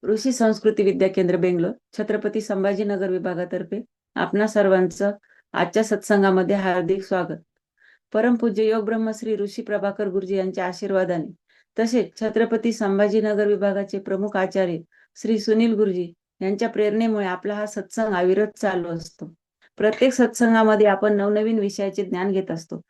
ऋषी संस्कृती विद्या केंद्र बेंगलोर छत्रपती संभाजीनगर विभागातर्फे आपणा सर्वांचं आजच्या सत्संगामध्ये हार्दिक स्वागत. परमपूज्य योग ब्रह्मश्री ऋषी प्रभाकर गुरुजी यांच्या आशीर्वादाने तसेच छत्रपती संभाजीनगर विभागाचे प्रमुख आचार्य श्री सुनील गुरुजी यांच्या प्रेरणेमुळे आपला हा सत्संग अविरत चालू असतो. प्रत्येक सत्संगामध्ये आपण नवनवीन विषयाचे ज्ञान घेत असतो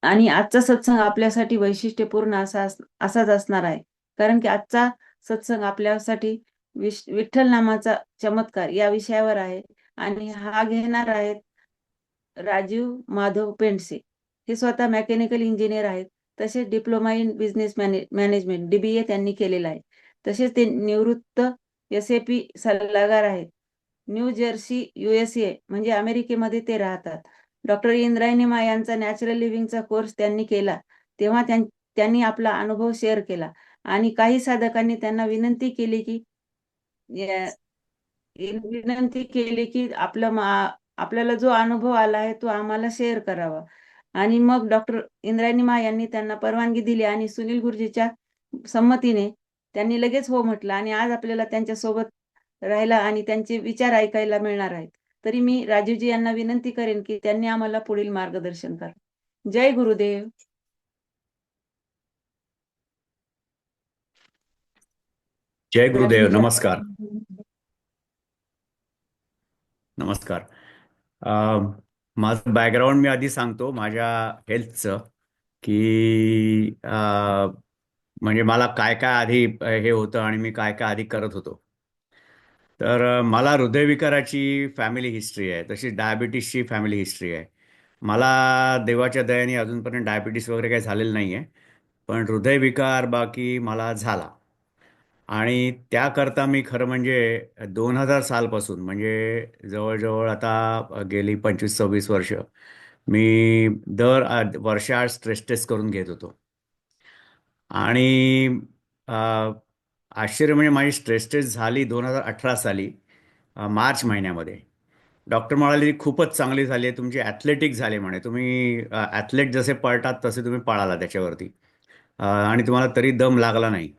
आणि आजचा सत्संग आपल्यासाठी वैशिष्ट्यपूर्ण असाच असणार आहे. कारण की आजचा सत्संग आपल्यासाठी विठ्ठल नामाचा चमत्कार या विषयावर आहे आणि हा घेणार आहेत राजीव माधव पेंडसे. हे स्वतः मेकॅनिकल इंजिनियर आहेत. तसेच diploma in business management DBA त्यांनी केलेला आहे. तसेच ते निवृत्त SAP सल्लागार आहेत. न्यू जर्सी USA म्हणजे अमेरिकेमध्ये ते राहतात. डॉक्टर इंद्रायणी मा यांचा नॅचरल लिव्हिंगचा कोर्स त्यांनी केला तेव्हा त्यांनी आपला अनुभव शेअर केला आणि काही साधकांनी त्यांना विनंती केली की आपल्याला जो अनुभव आला आहे तो आम्हाला शेअर करावा. आणि मग डॉक्टर इंद्रायणी मा यांनी त्यांना परवानगी दिली आणि सुनील गुरुजीच्या संमतीने त्यांनी लगेच हो म्हटलं आणि आज आपल्याला त्यांच्या सोबत राहायला आणि त्यांचे विचार ऐकायला मिळणार आहेत. तरी मी राजीवजी यांना विनंती करेन की त्यांनी आम्हाला पुढील मार्गदर्शन करा. जय गुरुदेव. जय गुरुदेव. राजीवजी नमस्कार. नमस्कार. माझं बॅकग्राऊंड मी आधी सांगतो माझ्या हेल्थचं की म्हणजे मला काय काय आधी हे होतं आणि मी काय काय आधी करत होतो. तर मला हृदयविकाराची फॅमिली हिस्ट्री आहे, तशी डायबिटीसची फॅमिली हिस्ट्री आहे. मला देवाच्या दयाने अजूनपर्यंत डायबिटीस वगैरे काही झालेलं नाही आहे, पण हृदयविकार बाकी मला झाला. आणि त्याकरता मी खरं म्हणजे 2000 सालपासून म्हणजे जवळजवळ आता गेली 25-26 वर्ष मी दर वर्षाआड स्ट्रेस टेस्ट करून घेत होतो. आणि अ, आश्चर्य म्हणजे माझी स्ट्रेस टेस्ट झाली 2018 साली मार्च महिन्यामध्ये. डॉक्टर म्हणाले खूपच चांगली झाली आहे, तुमची ॲथलेटिक झाली म्हणे, तुम्ही ॲथलेट जसे पळतात तसे तुम्ही पळाला त्याच्यावरती. आणि तुम्हाला तरी दम लागला नाही,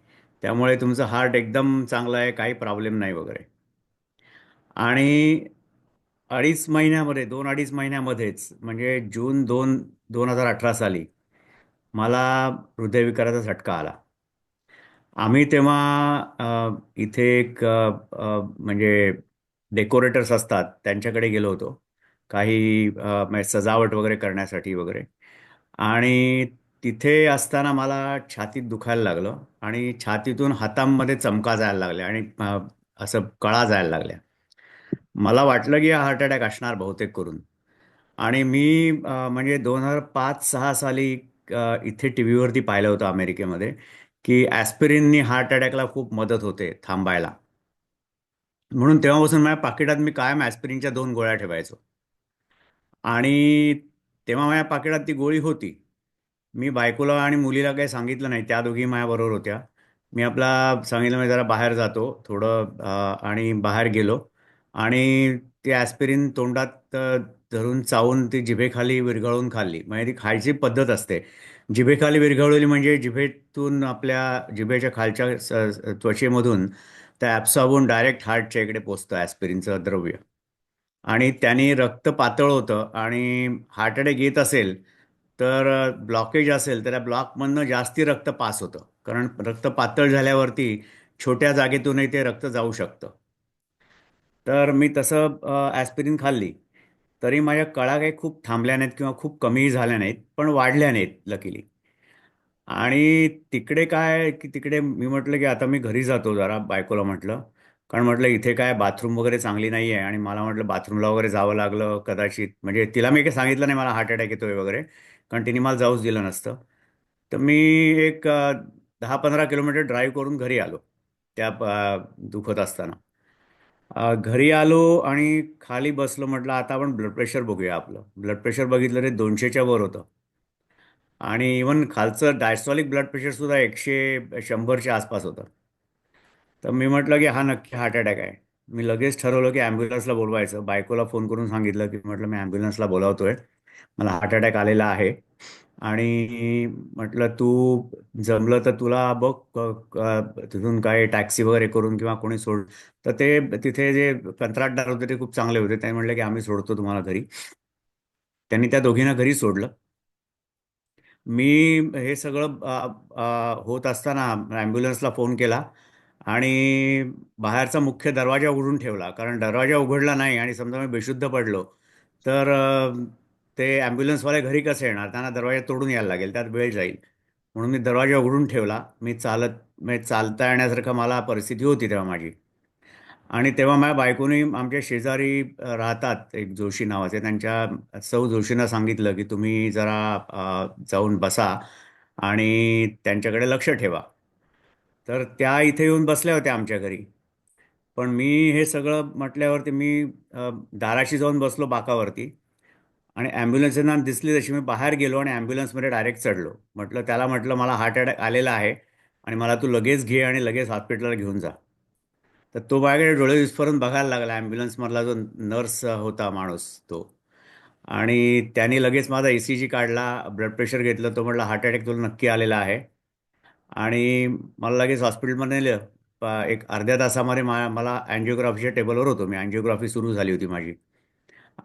त्यामुळे तुमचं हार्ट एकदम चांगलं आहे, काही प्रॉब्लेम नाही वगैरे. आणि 2-2.5 महिन्यामध्येच म्हणजे जून 2018 साली मला हृदयविकाराचा झटका आला. आम्ही तेव्हा इथे एक म्हणजे डेकोरेटर्स असतात त्यांच्याकडे गेलो होतो, काही म्हणजे सजावट वगैरे करण्यासाठी वगैरे. आणि तिथे असताना मला छातीत दुखायला लागलं आणि छातीतून हातांमध्ये चमका जायला लागल्या आणि असं कळा जायला लागल्या. मला वाटलं की हा हार्ट अटॅक असणार बहुतेक करून. आणि मी म्हणजे 2005-06 साली इथे टी व्हीवरती पाहिलं होतं अमेरिकेमध्ये की ॲस्पिरिननी हार्ट अटॅकला खूप मदत होते थांबायला. म्हणून तेव्हापासून माझ्या पाकिटात मी कायम ॲस्पिरिनच्या 2 गोळ्या ठेवायचो. आणि तेव्हा माझ्या पाकिटात ती गोळी होती. मी बायकोला आणि मुलीला काही सांगितलं नाही, त्या दोघी माझ्याबरोबर होत्या. मी आपला सांगितलं मी जरा बाहेर जातो थोडं, आणि बाहेर गेलो आणि ती ॲस्पिरिन तोंडात धरून चावून ती जिभेखाली विरघळून खाल्ली. म्हणजे ती खायची पद्धत असते. जिभेखाली विरघळवली म्हणजे जिभेतून आपल्या जिभेच्या खालच्या त्वचेमधून त्या ॲब्सॉर्ब होऊन डायरेक्ट हार्टच्या इकडे पोचतं ॲस्पिरिनचं द्रव्य. आणि त्याने रक्त पातळ होतं आणि हार्ट अटॅक येत असेल तर ब्लॉकेज असेल तर त्या ब्लॉकमधनं जास्ती रक्त पास होतं, कारण रक्त पातळ झाल्यावरती छोट्या जागेतूनही ते रक्त जाऊ शकतं. तर मी तसं ॲस्पिरिन खाल्ली, तरी माझ्या कळा काही खूप थांबल्या नाहीत किंवा खूप कमीही झाल्या नाहीत, पण वाढल्या नाहीत लकीली. आणि तिकडे काय की तिकडे मी म्हटलं की आता मी घरी जातो, जरा बायकोला म्हटलं, कारण म्हटलं इथे काय बाथरूम वगैरे चांगली नाही आहे आणि मला म्हटलं बाथरूमला वगैरे जावं लागलं कदाचित, म्हणजे तिला मी काही सांगितलं नाही मला हार्ट अटॅक येतोय वगैरे, कारण तिने मला जाऊच दिलं नसतं. तर मी एक 10-15 किलोमीटर ड्राईव्ह करून घरी आलो त्या दुखत असताना. घरी आलो आणि खाली बसलो, म्हटलं आता आपण ब्लड प्रेशर बघूया. आपलं ब्लड प्रेशर बघितलं ते 200च्या वर होतं आणि इवन खालचं डायस्टॉलिक ब्लड प्रेशर सुद्धा 100च्या आसपास होतं. तर मी म्हटलं की हा नक्की हार्ट अटॅक आहे. मी लगेच ठरवलं की ॲम्ब्युलन्सला बोलवायचं. बायकोला फोन करून सांगितलं की म्हटलं मी ॲम्ब्युलन्सला बोलावतोय, मला हार्ट अटॅक आलेला आहे आणि म्हटलं तू जमलं तर तुला बघ तिथून काय टॅक्सी वगैरे करून किंवा कोणी सोड. तर ते तिथे जे कंत्राटदार होते ते खूप चांगले होते. ते म्हणले की आम्ही सोडतो तुम्हाला घरी. त्यांनी त्या दोघींना घरी सोडलं. मी हे सगळं होत असताना ॲम्ब्युलन्सला फोन केला आणि बाहेरचा मुख्य दरवाजा उघडून ठेवला. कारण दरवाजा उघडला नाही आणि समजा मी बेशुद्ध पडलो तर ते ॲम्ब्युलन्सवाले घरी कसे येणार? त्यांना दरवाजा तोडून यायला लागेल, त्यात वेळ जाईल. म्हणून मी दरवाजा उघडून ठेवला. म्हणजे चालता येण्यासारखं मला परिस्थिती होती तेव्हा माझी. आणि तेव्हा माझ्या बायकोनी आमच्या शेजारी राहतात एक जोशी नावाचे, त्यांच्या सौ जोशींना सांगितलं की तुम्ही जरा जाऊन बसा आणि त्यांच्याकडे लक्ष ठेवा. तर त्या इथे येऊन बसल्या होत्या आमच्या घरी. पण मी हे सगळं म्हटल्यावरती मी दाराशी जाऊन बसलो बाकावरती आणि ॲम्ब्युलन्सना दिसली तशी मी बाहेर गेलो आणि ॲम्ब्युलन्समध्ये डायरेक्ट चढलो. म्हटलं मला हार्ट अटॅक आलेला आहे आणि मला तू लगेच घे आणि लगेच हॉस्पिटलला घेऊन जा. तर तो माझ्याकडे डोळे विस्फारून बघायला लागला, ॲम्ब्युलन्समधला जो नर्स होता माणूस तो. आणि त्याने लगेच माझा ECG काढला, ब्लड प्रेशर घेतलं. तो म्हटला हार्ट अटॅक तुला नक्की आलेला आहे. आणि मला लगेच हॉस्पिटलमध्ये नेलं. एक अर्ध्या तासामध्ये मला अँजिओग्राफीच्या टेबलवर होतो मी. अँजिओग्राफी सुरू झाली होती माझी.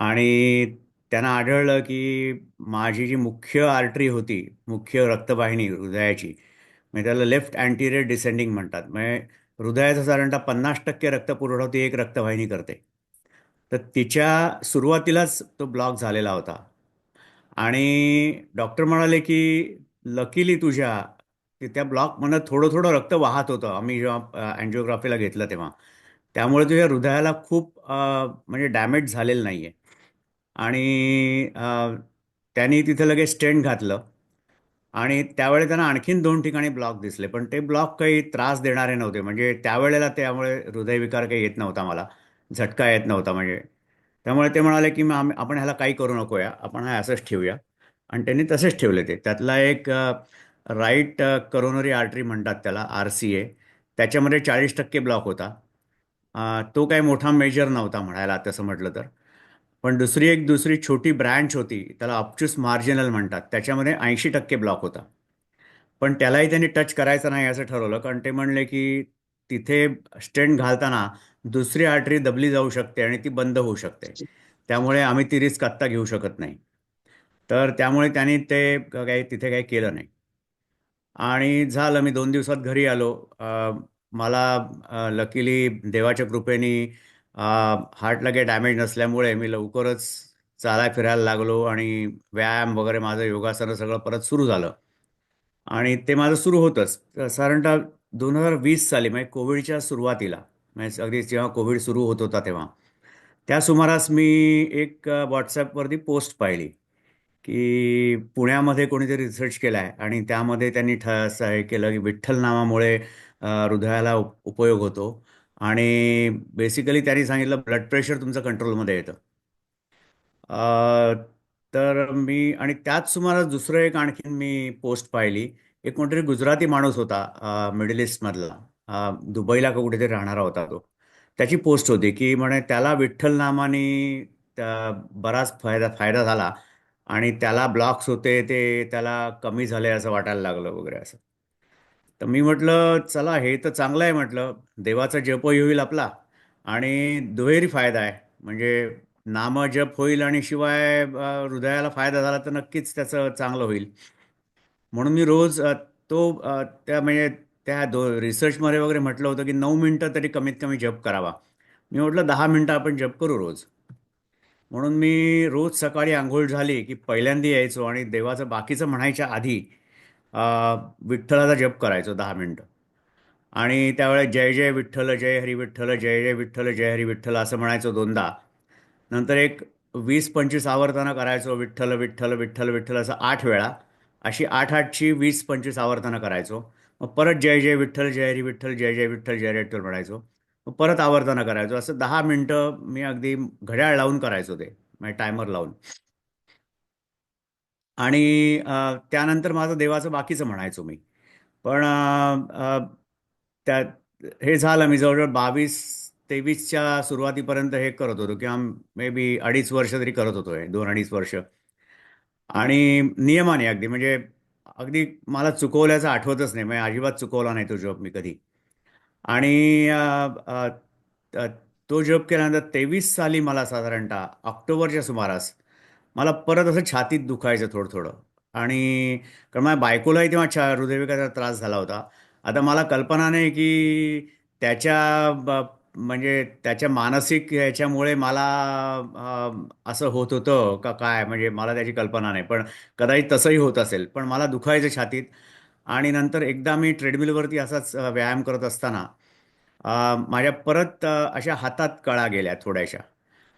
आणि त्यांना आढळलं की माझी जी मुख्य आर्टरी होती, मुख्य रक्तवाहिनी हृदयाची, म्हणजे त्याला लेफ्ट अँटिरियर डिसेंडिंग म्हणतात. म्हणजे हृदयाचा साधारणतः 50% रक्तपुरवठा ती एक रक्तवाहिनी करते. तर तिच्या सुरुवातीलाच तो ब्लॉक झालेला होता. आणि डॉक्टर म्हणाले की लकीली तुझ्या की त्या ब्लॉकमधनं थोडं थोडं रक्त वाहत होतं आम्ही जेव्हा अँजिओग्राफीला घेतलं तेव्हा. त्यामुळे तुझ्या हृदयाला खूप म्हणजे डॅमेज झालेलं नाही आहे. आणि त्यांनी तिथे लगेच स्टेंट घातलं. आणि त्यावेळी त्यांना आणखीन 2 ठिकाणी ब्लॉक दिसले, पण ते ब्लॉक काही त्रास देणारे नव्हते. म्हणजे त्यावेळेला त्यामुळे हृदयविकार काही येत नव्हता मला, झटका येत नव्हता म्हणजे. त्यामुळे ते म्हणाले की आपण ह्याला काही करू नकोया, आपण हा असंच ठेवूया. आणि त्यांनी तसेच ठेवले ते. त्यातला एक राईट करोनरी आर्टरी म्हणतात त्याला, RCA, त्याच्यामध्ये 40% ब्लॉक होता. तो काही मोठा मेजर नव्हता म्हणायला तसं म्हटलं तर. पण दुसरी छोटी ब्रँच होती, त्याला ऑप्चुस मार्जिनल म्हणतात, त्याच्यामध्ये 80% ब्लॉक होता. पण त्यालाही त्यांनी टच करायचं नाही असं ठरवलं, कारण ते म्हणले की तिथे स्टेंट घालताना दुसरी आर्टरी दबली जाऊ शकते आणि ती बंद होऊ शकते. त्यामुळे आम्ही ती रिस्क आत्ता घेऊ शकत नाही. तर त्यामुळे त्यांनी ते तिथे काही केलं नाही. आणि झालं, मी 2 दिवसात घरी आलो. मला लकीली देवाच्या कृपेने हार्टला काही डॅमेज नसल्यामुळे मी लवकरच चालाय फिरायला लागलो आणि व्यायाम वगैरे माझं योगासनं सगळं परत सुरू झालं. आणि ते माझं सुरू होतंच. साधारणतः 2020 साली म्हणजे कोविडच्या सुरुवातीला, म्हणजे अगदी जेव्हा कोविड सुरू होत होता तेव्हा, त्या सुमारास मी एक व्हॉट्सॲपवरती पोस्ट पाहिली की पुण्यामध्ये कोणीतरी रिसर्च केला आहे आणि त्यामध्ये त्यांनी असं हे केलं की विठ्ठल नामामुळे हृदयाला उपयोग होतो. आणि बेसिकली त्यांनी सांगितलं ब्लड प्रेशर तुमचं कंट्रोलमध्ये येतं. अ, तर मी आणि त्याच सुमारास दुसरं एक आणखीन मी पोस्ट पाहिली. एक कोणतरी गुजराती माणूस होता, मिडल ईस्टमधला, दुबईला का कुठेतरी राहणारा होता तो. त्याची पोस्ट होती की म्हणे त्याला विठ्ठल नामाने बराच फायदा फायदा झाला आणि त्याला ब्लॉक्स होते ते त्याला कमी झाले असं वाटायला लागलं वगैरे असं. तर मी म्हटलं चला हे तर चांगलं आहे, म्हटलं देवाचा जपही होईल आपला आणि दुहेरी फायदा आहे. म्हणजे नामजप होईल आणि शिवाय हृदयाला फायदा झाला तर नक्कीच त्याचं चांगलं होईल. म्हणून मी रोज त्या म्हणजे रिसर्चमध्ये वगैरे म्हटलं होतं की 9 मिनिटं तरी कमीत कमी जप करावा. मी म्हटलं 10 मिनिटं आपण जप करू रोज. म्हणून मी रोज सकाळी आंघोळ झाली की पहिल्यांदा यायचो आणि देवाचं बाकीचं म्हणायच्या आधी अ, विठ्ठलाचा जप करायचो 10 मिनिटं. आणि त्यावेळेस जय जय विठ्ठल, जय हरी विठ्ठल, जय जय विठ्ठल, जय हरी विठ्ठल असं म्हणायचो दोनदा. नंतर एक 20-25 आवर्तनं करायचो, विठ्ठल विठ्ठल विठ्ठल विठ्ठल असं 8 वेळा. अशी 8-8ची 20-25 आवर्तनं करायचो. मग परत जय जय विठ्ठल, जय हरी विठ्ठल, जय जय विठ्ठल, जय हरी विठ्ठल म्हणायचो. मग परत आवर्तनं करायचो. असं 10 मिनिटं मी अगदी घड्याळ लावून करायचो ते, म्हणजे टायमर लावून. आणि त्यानंतर माझं देवाचं बाकीचं म्हणायचो मी. पण त्यात हे झालं, मी जवळजवळ 22-23च्या सुरुवातीपर्यंत हे करत होतो किंवा मे बी 2.5 वर्ष तरी करत होतो हे, 2-2.5 वर्ष. आणि नियमाने अगदी म्हणजे अगदी मला चुकवल्याचं आठवतच नाही, म्हणजे अजिबात चुकवला नाही तो जॉब मी कधी. आणि अ, अ, अ, तो जॉब केल्यानंतर 23 साली मला साधारणतः ऑक्टोबरच्या सुमारास मला परत असं छातीत दुखायचं थोडं थोडं. आणि कारण माझ्या बायकोलाही तेव्हा हृदयविकाराचा त्रास झाला होता. आता मला कल्पना नाही की म्हणजे त्याच्या मानसिक ह्याच्यामुळे मला असं होत होतं का काय, म्हणजे मला त्याची कल्पना नाही, पण कदाचित तसंही होत असेल. पण मला दुखायचं छातीत. आणि नंतर एकदा मी ट्रेडमिलवरती असाच व्यायाम करत असताना माझ्या परत अशा हातात कळा गेल्या थोड्याशा.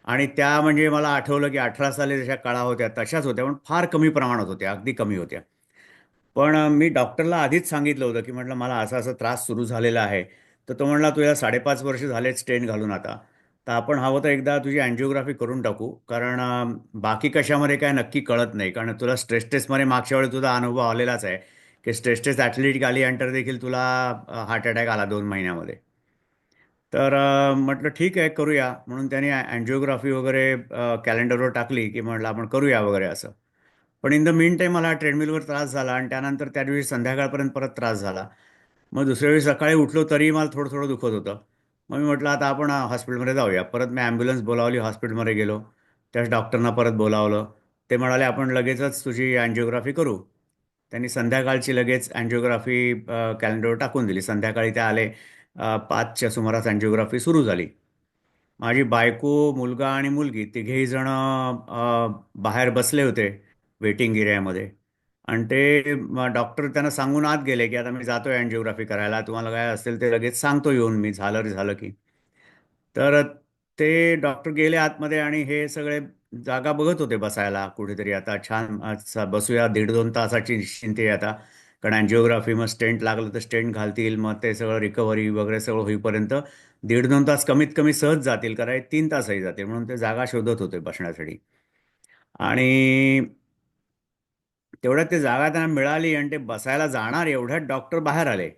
आणि त्या म्हणजे मला आठवलं की 18 साली जशा कळा होत्या तशाच होत्या, पण फार कमी प्रमाणात होत्या, अगदी कमी होत्या. पण मी डॉक्टरला आधीच सांगितलं होतं की म्हटलं मला असा असा त्रास सुरू झालेला आहे. तर तो म्हणला तुला 5.5 वर्ष झाले स्टेंट घालून आता, तर आपण हवं तर एकदा तुझी अँजिओग्राफी करून टाकू, कारण बाकी कशामध्ये काय नक्की कळत नाही. कारण तुला स्ट्रेस टेस्टमध्ये मागच्या वेळी तुझा अनुभव आलेलाच आहे की स्ट्रेस टेस्ट ॲथलीट आल्यानंतर देखील तुला हार्ट अटॅक आला 2 महिन्यामध्ये. तर म्हटलं ठीक आहे करूया, म्हणून त्याने अँजिओग्राफी वगैरे कॅलेंडरवर टाकली की म्हटलं आपण करूया वगैरे असं. पण इन द मीन टाईम मला ट्रेडमिलवर त्रास झाला आणि त्यानंतर त्या दिवशी संध्याकाळपर्यंत परत त्रास झाला. मग दुसऱ्या वेळी सकाळी उठलो तरी मला थोडं थोडं दुखत होतं. मग मी म्हटलं आता आपण हॉस्पिटलमध्ये जाऊया. परत मी ॲम्ब्युलन्स बोलावली, हॉस्पिटलमध्ये गेलो. त्याच डॉक्टरना परत बोलावलं. ते म्हणाले आपण लगेचच तुझी अँजिओग्राफी करू. त्यांनी संध्याकाळची लगेच अँजिओग्राफी कॅलेंडरवर टाकून दिली. संध्याकाळी ते आले. 5च्या सुमारास अँजिओग्राफी सुरू झाली. माझी बायको, मुलगा आणि मुलगी तिघेही जण बाहेर बसले होते वेटिंग एरियामध्ये. आणि ते डॉक्टर त्यांना सांगून आत गेले की आता मी जातोय अँजिओग्राफी करायला, तुम्हाला काय असेल ते लगेच सांगतो येऊन मी, झालं रे झालं की. तर ते डॉक्टर गेले आतमध्ये आणि हे सगळे जागा बघत होते बसायला कुठेतरी. आता छान बसूया, 1.5-2 तासाची निश्चिंती आहे आता. कारण अँजिओग्राफी, मग स्टेंट लागलं तर स्टेंट घालतील, मग ते सगळं रिकव्हरी वगैरे सगळं होईपर्यंत 1.5-2 तास कमीत कमी सहज जातील, कारण 3 तासही जातील, म्हणून ते जागा शोधत होते बसण्यासाठी. आणि तेवढ्यात ते जागा त्यांना मिळाली आणि ते बसायला जाणार एवढ्यात डॉक्टर बाहेर आले.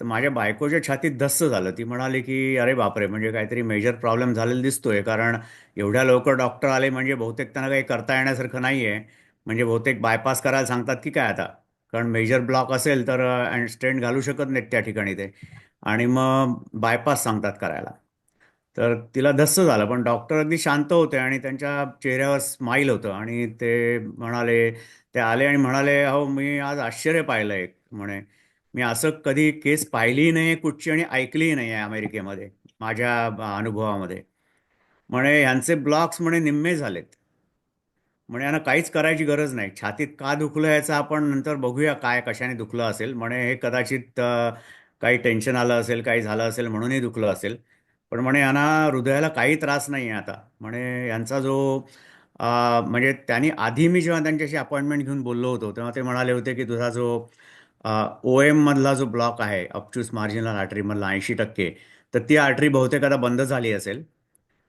तर माझ्या बायकोच्या छातीत धस्स झालं. ती म्हणाली की अरे बापरे, म्हणजे काहीतरी मेजर प्रॉब्लेम झालेला दिसतोय, कारण एवढ्या लवकर डॉक्टर आले म्हणजे बहुतेक त्यांना काही करता येण्यासारखं नाही आहे. म्हणजे बहुतेक बायपास करायला सांगतात की काय आता. कारण मेजर ब्लॉक असेल तर स्टेंट घालू शकत नाहीत त्या ठिकाणी ते. आणि मग बायपास सांगतात करायला. तर तिला धस्स झालं, पण डॉक्टर अगदी शांत होते आणि त्यांच्या चेहऱ्यावर स्माईल होतं. आणि ते म्हणाले, ते आले आणि म्हणाले अहो मी आज आश्चर्य पाहिलं एक, म्हणे मी असं कधी केस पाहिलीही नाही कुठची आणि ऐकलीही नाही आहे अमेरिकेमध्ये माझ्या अनुभवामध्ये. म्हणे यांचे ब्लॉक्स म्हणे निम्मे झालेत. म्हणे यांना काहीच करायची गरज नाही. छातीत का दुखलं याचं आपण नंतर बघूया काय कशाने दुखलं असेल. म्हणे हे कदाचित काही टेन्शन आलं असेल, काही झालं असेल म्हणूनही दुखलं असेल. पण म्हणे यांना हृदयाला काही त्रास नाही आहे आता. म्हणे यांचा जो म्हणजे त्यांनी आधी मी जेव्हा त्यांच्याशी अपॉइंटमेंट घेऊन बोललो होतो तेव्हा ते म्हणाले होते की तुझा जो ओ एम मधला जो ब्लॉक आहे, अपचूस मार्जिनल आर्टरीमधला 80%, तर ती आर्टरी बहुतेक आता बंद झाली असेल.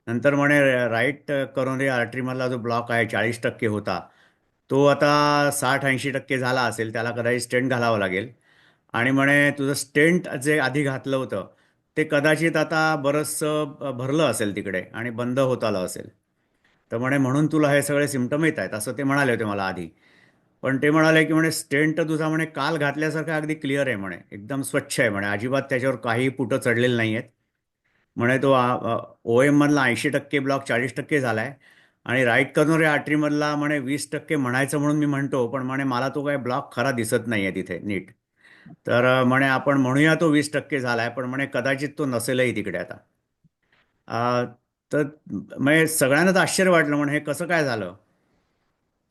नंतर म्हणे राईट करोनरी आर्टरीमधला जो ब्लॉक आहे 40% होता, तो आता 60-80% झाला असेल, त्याला कदाचित स्टेंट घालावं लागेल. आणि म्हणे तुझं स्टेंट जे आधी घातलं होतं ते कदाचित आता बरंचसं भरलं असेल तिकडे आणि बंद होत आलं असेल. तर म्हणे म्हणून तुला हे सगळे सिमटम येत आहेत असं ते म्हणाले होते मला आधी. पण ते म्हणाले की म्हणे स्टेंट तुझा म्हणे काल घातल्यासारखा अगदी क्लिअर आहे, म्हणे एकदम स्वच्छ आहे, म्हणे अजिबात त्याच्यावर काही पुटं चढलेली नाही आहेत. म्हणे तो ओ एममधला 80% ब्लॉक 40% झाला आहे. आणि राईट कॉर्नरी आर्टरीमधला म्हणे 20% म्हणायचं म्हणून मी म्हणतो, पण म्हणे मला तो काही ब्लॉक खरा दिसत नाही आहे तिथे नीट. तर म्हणे आपण म्हणूया तो 20% झाला आहे, पण म्हणे कदाचित तो नसेलही तिकडे आता. अ, तर म्हणजे सगळ्यांनाच आश्चर्य वाटलं, म्हणे हे कसं काय झालं.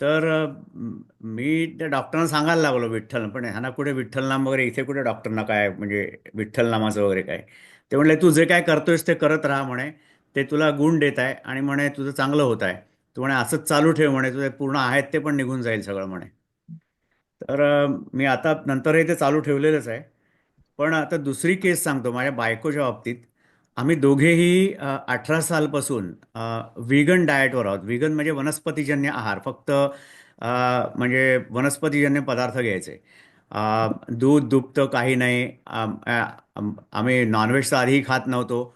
तर मी त्या डॉक्टरांना सांगायला लागलो विठ्ठल, पण ह्यांना कुठे विठ्ठल नाम वगैरे, इथे कुठे डॉक्टरना काय म्हणजे विठ्ठल नामाचं वगैरे काय. ते म्हणले तू जे काय करतोयस ते करत राहा, म्हणे ते तुला गुण देत आहे आणि म्हणे तुझं चांगलं होत आहे. तू म्हणे असंच चालू ठेव, म्हणे तुझे पूर्ण आहेत ते पण निघून जाईल सगळं, म्हणे. तर मी आता नंतरही ते चालू ठेवलेलंच आहे. पण आता दुसरी केस सांगतो माझ्या बायकोच्या बाबतीत. आम्ही दोघेही 18 सालपासून व्हिगन डाएटवर आहोत. व्हिगन म्हणजे वनस्पतीजन्य आहार, फक्त म्हणजे वनस्पतीजन्य पदार्थ घ्यायचे. दूध दुभतं काही नाही. आम्ही नॉनव्हेज तर आधीही खात नव्हतो.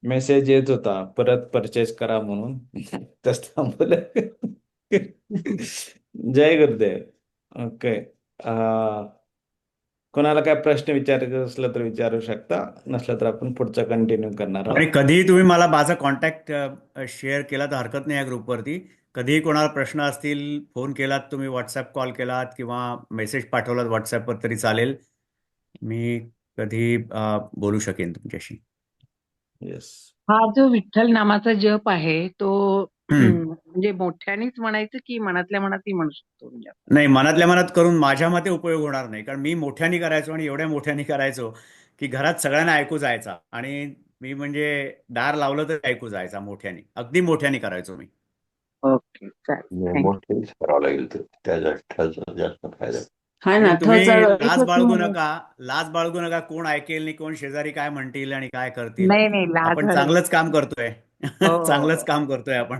मेसेज येत होता परत परचेस करा म्हणून. तस थांबवलं. जय गुरुदेव. ओके. कोणाला काय प्रश्न विचारायचा असला तर विचारू शकता, नसलं तर आपण पुढचा कंटिन्यू करणार आणि आहोत. कधीही तुम्ही मला माझा कॉन्टॅक्ट शेअर केला तर हरकत नाही या ग्रुपवरती. कधीही कोणाला प्रश्न असतील, फोन केलात तुम्ही, व्हॉट्सअप कॉल केलात किंवा मेसेज पाठवलात व्हॉट्सअपवर तरी चालेल. मी कधी बोलू शकेन तुमच्याशी. येस. हा जो विठ्ठल नामाचा जप आहे तो हम्म. म्हणजे मोठ्यानेच म्हणायचं की मनातल्या मनातही म्हणू शकतो म्हणजे आपण? नाही, मनातल्या मनात करून माझ्या मते उपयोग होणार नाही, कारण मी मोठ्याने करायचो आणि एवढ्या मोठ्याने करायचो की घरात सगळ्यांना ऐकू जायचा. आणि मी म्हणजे दार लावलं तर ऐकू जायचा मोठ्याने, अगदी मोठ्याने करायचो मी. ओके, चालेल. थँक्यू. मोठेच करावं लागेल तर त्याचा जास्त फायदा. हा आणि ना, तुम्ही लाज एकच बाळगू नाही. नका, लाज बाळगू नका. कोण ऐकेल नाही, कोण शेजारी काय म्हणतील आणि काय करतील. नाही नाही, लाज आपण वाटत. चांगलंच काम करतोय. हो हो चांगलंच हो. काम करतोय आपण.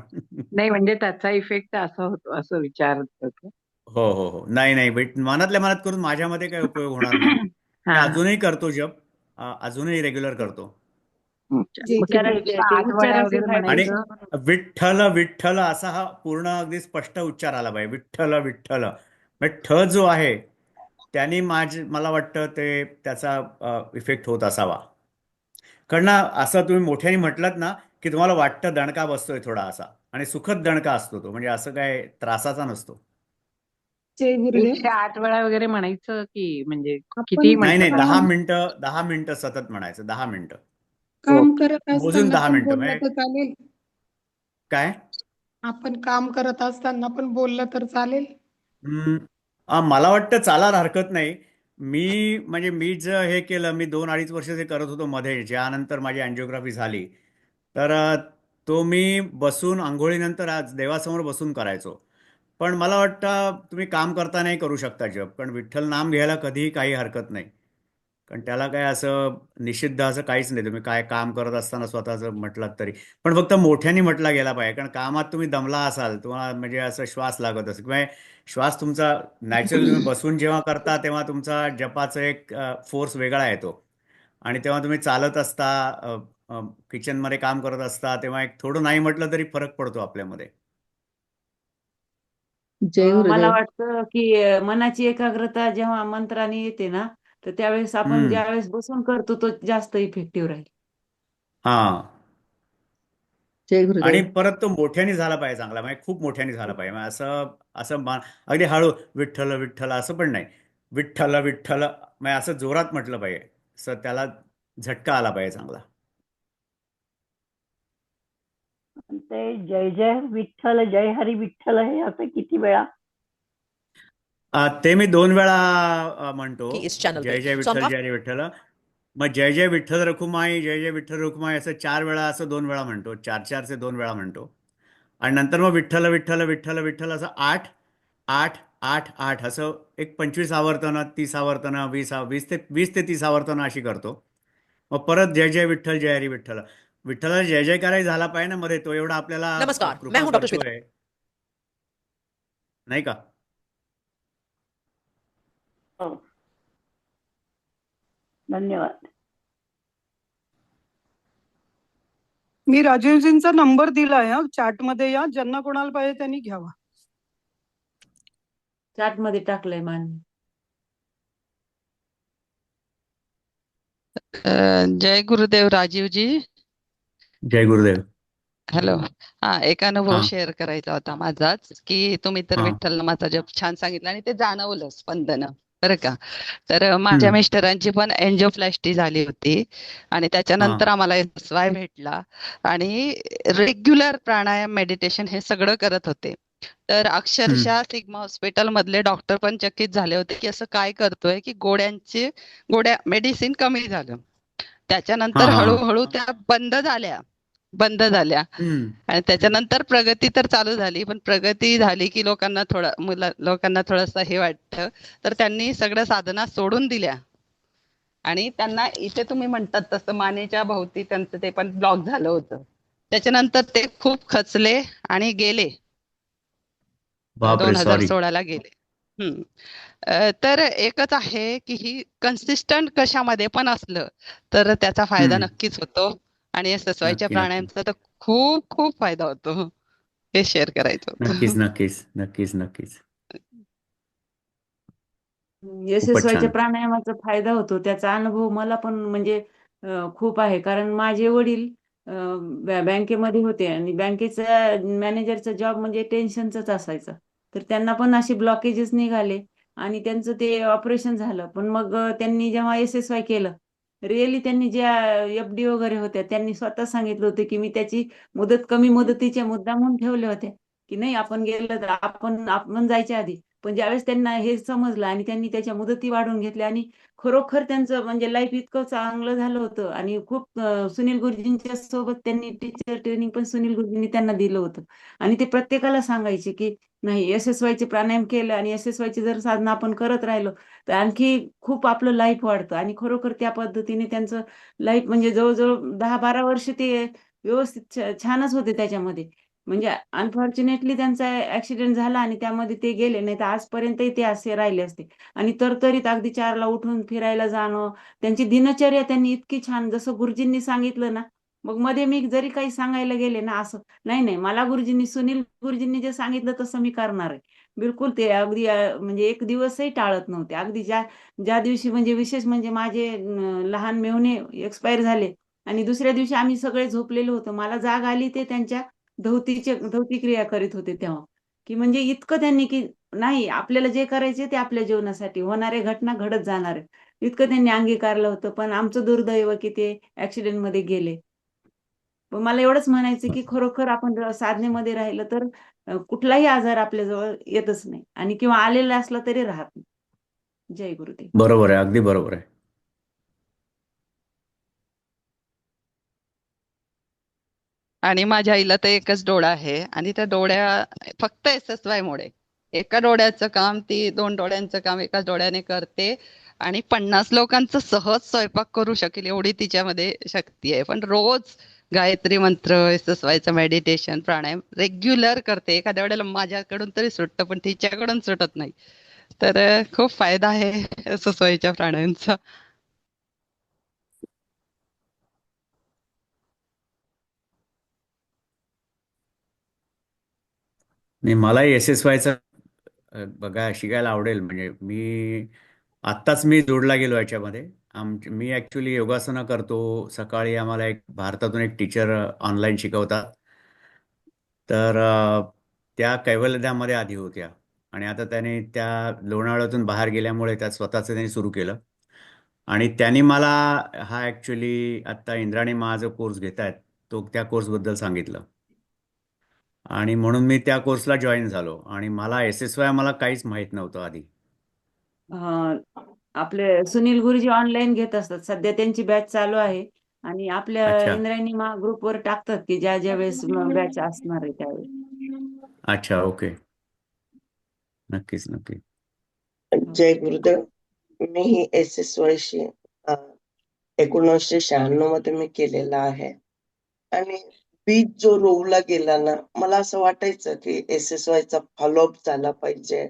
नाही म्हणजे त्याचा इफेक्ट असा होतो असं विचारत होते. हो हो हो, नाही नाही, मनातल्या मनात करून माझ्यामध्ये काही उपयोग होणार नाही. मी हा हा. अजूनही करतो जप, अजूनही रेग्युलर करतो. अच्छा. जे मग जे किती ते 108 वेळा उच्चाराचे वगैरे फायदे. आणि म्हणायचं? विठ्ठल विठ्ठल असा हा पूर्ण अगदी स्पष्ट उच्चार आला पाहिजे. विठ्ठल विठ्ठल म्हणजे ठ जो आहे त्यांनी मला वाटतं ते त्याचा इफेक्ट होत असावा. कारण ना, असं तुम्ही मोठ्याने म्हटलात ना की तुम्हाला वाटतं दणका बसतोय थोडा असा, आणि सुखद दणका असतो तो, म्हणजे असं काय त्रासाचा नसतो. जय गुरुदेव. 108 वेळा वगैरे म्हणायचं की म्हणजे कितीही आपण नाही म्हटलं नाही, तर 10 मिनिटं 10 मिनिटं सतत म्हणायचं, 10 मिनिटं. काम ओके. करत मोजून असताना 10 पण मिनिटं बोललं म्हणजे तर चालेल? काय. आपण काम करत असताना पण बोललं तर चालेल? हम्म, मला वाटतं चालायला हरकत नाही. म्हणजे मी जे हे केलं, मी 2-2.5 वर्ष जे करत होतो मध्ये, ज्यानंतर माझी अँजिओग्राफी झाली, तर तो मी बसून आंघोळीनंतर आज देवासमोर बसून करायचो. पण मला वाटतं तुम्ही काम करतानाही करू शकता जप, कारण विठ्ठल नाम घ्यायला कधीही काही हरकत नाही. कारण त्याला काय असं निषिद्ध असं काहीच नाही. तुम्ही काय काम करत असताना स्वतःचं म्हटलात तरी, पण फक्त मोठ्याने म्हटला गेला पाहिजे. कारण कामात तुम्ही दमला असाल, तुम्हाला म्हणजे असं श्वास लागत असेल किंवा श्वास तुमचा नॅचरली तुम्ही बसून जेव्हा करता तेव्हा तुमचा जपाचा एक फोर्स वेगळा येतो. आणि तेव्हा तुम्ही चालत असता, किचनमध्ये काम करत असता, तेव्हा एक थोडं नाही म्हटलं तरी फरक पडतो आपल्यामध्ये. मला गुरुदेव. वाटतं की मनाची एकाग्रता जेव्हा मंत्राने येते ना, तर त्यावेळेस आपण हम्म. ज्यावेळेस बसून करतो तो जास्त इफेक्टिव्ह राहील. हा. जय आणि गुरुदेव. परत तो मोठ्याने झाला पाहिजे चांगला, म्हणजे खूप मोठ्याने झाला पाहिजे. म्हणजे असं असं अगदी हळू विठ्ठल विठ्ठल असं पण नाही. विठ्ठल विठ्ठल म्हणजे असं जोरात म्हटलं पाहिजे, असं त्याला झटका आला पाहिजे चांगला. ते जय जय विठ्ठल जय हरी विठ्ठल हे असं किती वेळा? ते मी 2 वेळा म्हणतो. कि इस चैनल पे जय जय सो हम विठ्ठल जय जय विठ्ठल. मग जय जय विठ्ठल रखुमाई, जय जय विठ्ठल रखुमाई असं 4 वेळा, असं 2 वेळा म्हणतो. 4-4 2 वेळा म्हणतो. आणि नंतर मग विठ्ठल विठ्ठल विठ्ठल विठ्ठल असं 8 8 8 8 असं एक 25 आवर्तनं, 30 आवर्तनं, 20 ते 30 आवर्तनं अशी करतो. मग परत जय जय विठ्ठल जय हरी विठ्ठल. विठ्ठलाला जय जयकारही झाला पाहिजे ना मध्ये, तो एवढा आपल्याला नमस्कार, मैं कृपा हूं डॉक्टर श्वेता। करतोय, नाही का. हो. धन्यवाद. मी राजीवजींचा नंबर दिलाय चॅटमध्ये, या ज्यांना कोणाला पाहिजे त्यांनी घ्यावा. चॅट मध्ये टाकलंय मान्य. जय गुरुदेव राजीवजी. जय गुरुदेव. हॅलो. हा, एक अनुभव हां शेअर करायचा होता माझाच, की तुम्ही तर हां विठ्ठल नामाचा जप छान सांगितला आणि ते जाणवलं स्पंदन, बरं का. तर माझ्या हम्म, मिस्टरांची पण एन्जिओप्लास्टी झाली होती आणि हां त्याच्यानंतर आम्हाला SY भेटला आणि रेग्युलर प्राणायाम मेडिटेशन हे सगळं करत होते. तर हम्म, अक्षरशः सिग्मा हॉस्पिटल मधले डॉक्टर पण चकित झाले होते की असं काय करतोय, की गोड्या मेडिसिन कमी झालं. हां त्याच्यानंतर हां हां. हळूहळू त्या बंद झाल्या हम्म, आणि त्याच्यानंतर प्रगती तर चालू झाली, पण प्रगती झाली की लोकांना थोडंसं हे वाटतं, तर त्यांनी सगळ्या साधना सोडून दिल्या आणि त्यांना इथे तुम्ही म्हणतात तसं मानेच्या भोवती त्यांचं ते पण ब्लॉक झालं होतं. त्याच्यानंतर ते खूप खचले आणि गेले, बापरे, सॉरी. 2016ला गेले. हम्म. तर एकच आहे की ही कन्सिस्टंट कशामध्ये पण असलं तर त्याचा फायदा हम्म, नक्कीच होतो. आणि SSYच्या नक्की नक्की प्राणायामचा तर खूप खूप फायदा होतो. हे शेअर करायचं नक्कीच होतं. नक्कीच नक्कीच नक्कीच खूपच SSY च्या छान. प्राणायामाचा फायदा होतो त्याचा अनुभव मला पण म्हणजे खूप आहे. कारण माझे वडील बँकेमध्ये होते आणि बँकेचा मॅनेजरचा जॉब म्हणजे टेन्शनचाच असायचा. तर त्यांना पण असे ब्लॉकेजेस निघाले आणि त्यांचं ते ऑपरेशन झालं. पण मग त्यांनी जेव्हा SSY केलं, रिअली त्यांनी ज्या FD वगैरे होत्या त्यांनी स्वतः सांगितलं होतं की मी त्याची कमी मुदतीच्या मुद्दामून ठेवल्या होत्या, की नाही आपण गेलं तर आपण आपण जायच्या आधी. पण ज्यावेळेस त्यांना हे समजलं आणि त्यांनी त्याच्या मुदती वाढवून घेतल्या आणि खरोखर त्यांचं म्हणजे लाईफ इतकं चांगलं झालं होतं आणि खूप सुनील गुरुजींच्या सोबत त्यांनी टीचर ट्रेनिंग पण सुनील गुरुजींनी त्यांना दिलं होतं आणि ते प्रत्येकाला सांगायचे की नाही SSY चे प्राणायाम केलं आणि SSY ची जर साधना आपण करत राहिलो तर आणखी खूप आपलं लाईफ वाढतं आणि खरोखर त्या पद्धतीने त्यांचं लाईफ म्हणजे जवळजवळ 10-12 वर्ष ते व्यवस्थित छानच होते त्याच्यामध्ये. म्हणजे अनफॉर्च्युनेटली त्यांचा ऍक्सिडेंट झाला आणि त्यामध्ये ते गेले, नाही तर आजपर्यंतही ते असे राहिले असते. आणि तरतरीत अगदी 4ला उठून फिरायला जाणं, त्यांची दिनचर्या त्यांनी इतकी छान जसं गुरुजींनी सांगितलं ना, मग मध्ये मी जरी काही सांगायला गेले ना असं, नाही नाही मला सुनील गुरुजींनी जे सांगितलं तसं मी करणार आहे. बिलकुल ते अगदी म्हणजे एक दिवसही टाळत नव्हते. अगदी ज्या ज्या दिवशी म्हणजे विशेष म्हणजे माझे लहान मेहुणे एक्सपायर झाले आणि दुसऱ्या दिवशी आम्ही सगळे झोपलेलो होतो. मला जाग आली ते त्यांच्या धौती क्रिया करीत होते तेव्हा, की म्हणजे इतकं त्यांनी की नाही आपल्याला जे करायचे ते आपल्या जीवनासाठी होणाऱ्या घटना घडत जाणार आहे. इतकं त्यांनी अंगीकारलं होतं. पण आमचं दुर्दैव की ते ऍक्सिडेंट मध्ये गेले. पण मला एवढंच म्हणायचं की खरोखर आपण जर साधनेमध्ये राहिलं तर कुठलाही आजार आपल्याजवळ येतच नाही आणि किंवा आलेला असला तरी राहत नाही. जय गुरुदेव. बरोबर आहे, अगदी बरोबर आहे. आणि माझ्या आईला तर एकच डोळा आहे आणि त्या डोळ्या फक्त SSY मुळे एका डोळ्याचं काम ती 2 डोळ्यांचं काम एकाच डोळ्याने करते आणि 50 लोकांचं सहज स्वयंपाक करू शकेल एवढी तिच्यामध्ये शक्ती आहे. पण रोज गायत्री मंत्र, SSYचं मेडिटेशन, प्राणायाम रेग्युलर करते. एखाद्या वेळेला माझ्याकडून तरी सुटतं पण तिच्याकडून सुटत नाही. तर खूप फायदा आहे SSYच्या प्राणायामचा. नाही मलाही SSYचं बघा शिकायला आवडेल. म्हणजे आत्ताच मी जोडला गेलो याच्यामध्ये. मी ॲक्च्युली योगासनं करतो. सकाळी आम्हाला एक भारतातून एक टीचर ऑनलाईन शिकवतात. तर त्या कैवल्यामध्ये आधी होत्या आणि आता त्याने त्या लोणावळ्यातून बाहेर गेल्यामुळे त्या स्वतःचं त्यांनी सुरू केलं आणि त्यांनी मला हा ॲक्च्युली आत्ता इंद्राणी महा जो कोर्स घेत आहेत तो त्या कोर्सबद्दल सांगितलं आणि म्हणून मी त्या कोर्सला जॉईन झालो आणि मला SSY मला काहीच माहीत नव्हतं आधी. अं, आपले सुनील गुरुजी ऑनलाईन घेत असतात. सध्या त्यांची बॅच चालू आहे आणि आपल्या अच्छा इंद्रायणी मा ग्रुपवर टाकतात की ज्या ज्या वेळेस बॅच असणार आहे त्यावेळेस. अच्छा ओके नक्कीच नक्की हो. जय गुरुदेव. मी ही SSY शी 1996 मध्ये मी केलेला आहे आणि बीज जो रोवला गेला ना, मला असं वाटायचं की SSY चा फॉलोअप झाला पाहिजे.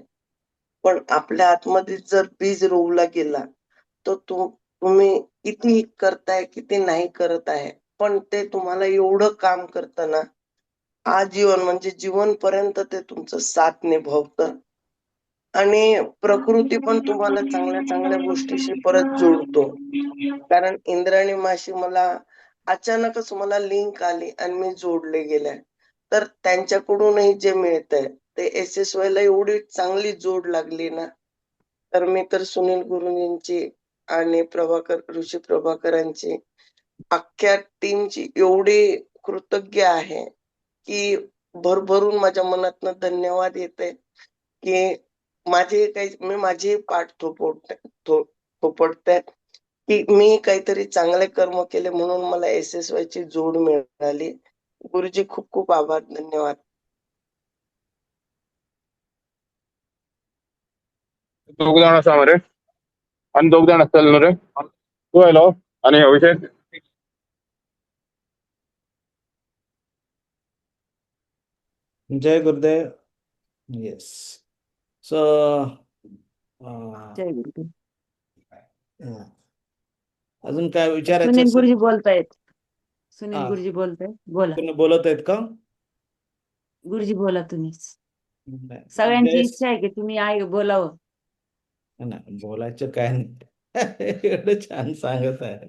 पण आपल्या आतमध्ये जर बीज रोवला गेला, तर तुम्ही किती करताय, किती नाही करत आहे. पण ते तुम्हाला एवढं काम करतं ना, आजीवन म्हणजे जीवनपर्यंत ते तुमचं साथ निभावतं. आणि प्रकृती पण तुम्हाला चांगल्या चांगल्या गोष्टीशी परत जोडतो. कारण इंद्रायणी माशी मला अचानकच मला लिंक आली आणि मी जोडले गेले. तर त्यांच्याकडूनही जे मिळतंय ते SSY ला एवढी चांगली जोड लागली ना, तर मी तर सुनील गुरुजींची आणि ऋषी प्रभाकरांची अख्ख्या टीमची एवढी कृतज्ञ आहे, की भरभरून माझ्या मनातनं धन्यवाद येते, की मी माझी पाठ थोपटते, की मी काहीतरी चांगले कर्म केले म्हणून मला SSY ची जोड मिळाली. गुरुजी खूप खूप आभार. धन्यवाद. दोघ जण असा रे आणि दोघ जण असतील रे तू हॅलो आणि अभिषेक जय गुरुदेव. येस. सो जय गुरुदेव. अजून काय विचारायचं सुनील असेल? गुरुजी बोलतायत. सुनील हा गुरुजी बोलताय, बोला. कोणी बोलत आहेत का? गुरुजी बोला तुम्हीच. नाही. सगळ्यांची जय इच्छा आहे की तुम्ही बोलावं. नाही बोलायचं काय नाही. एवढं छान सांगत आहे.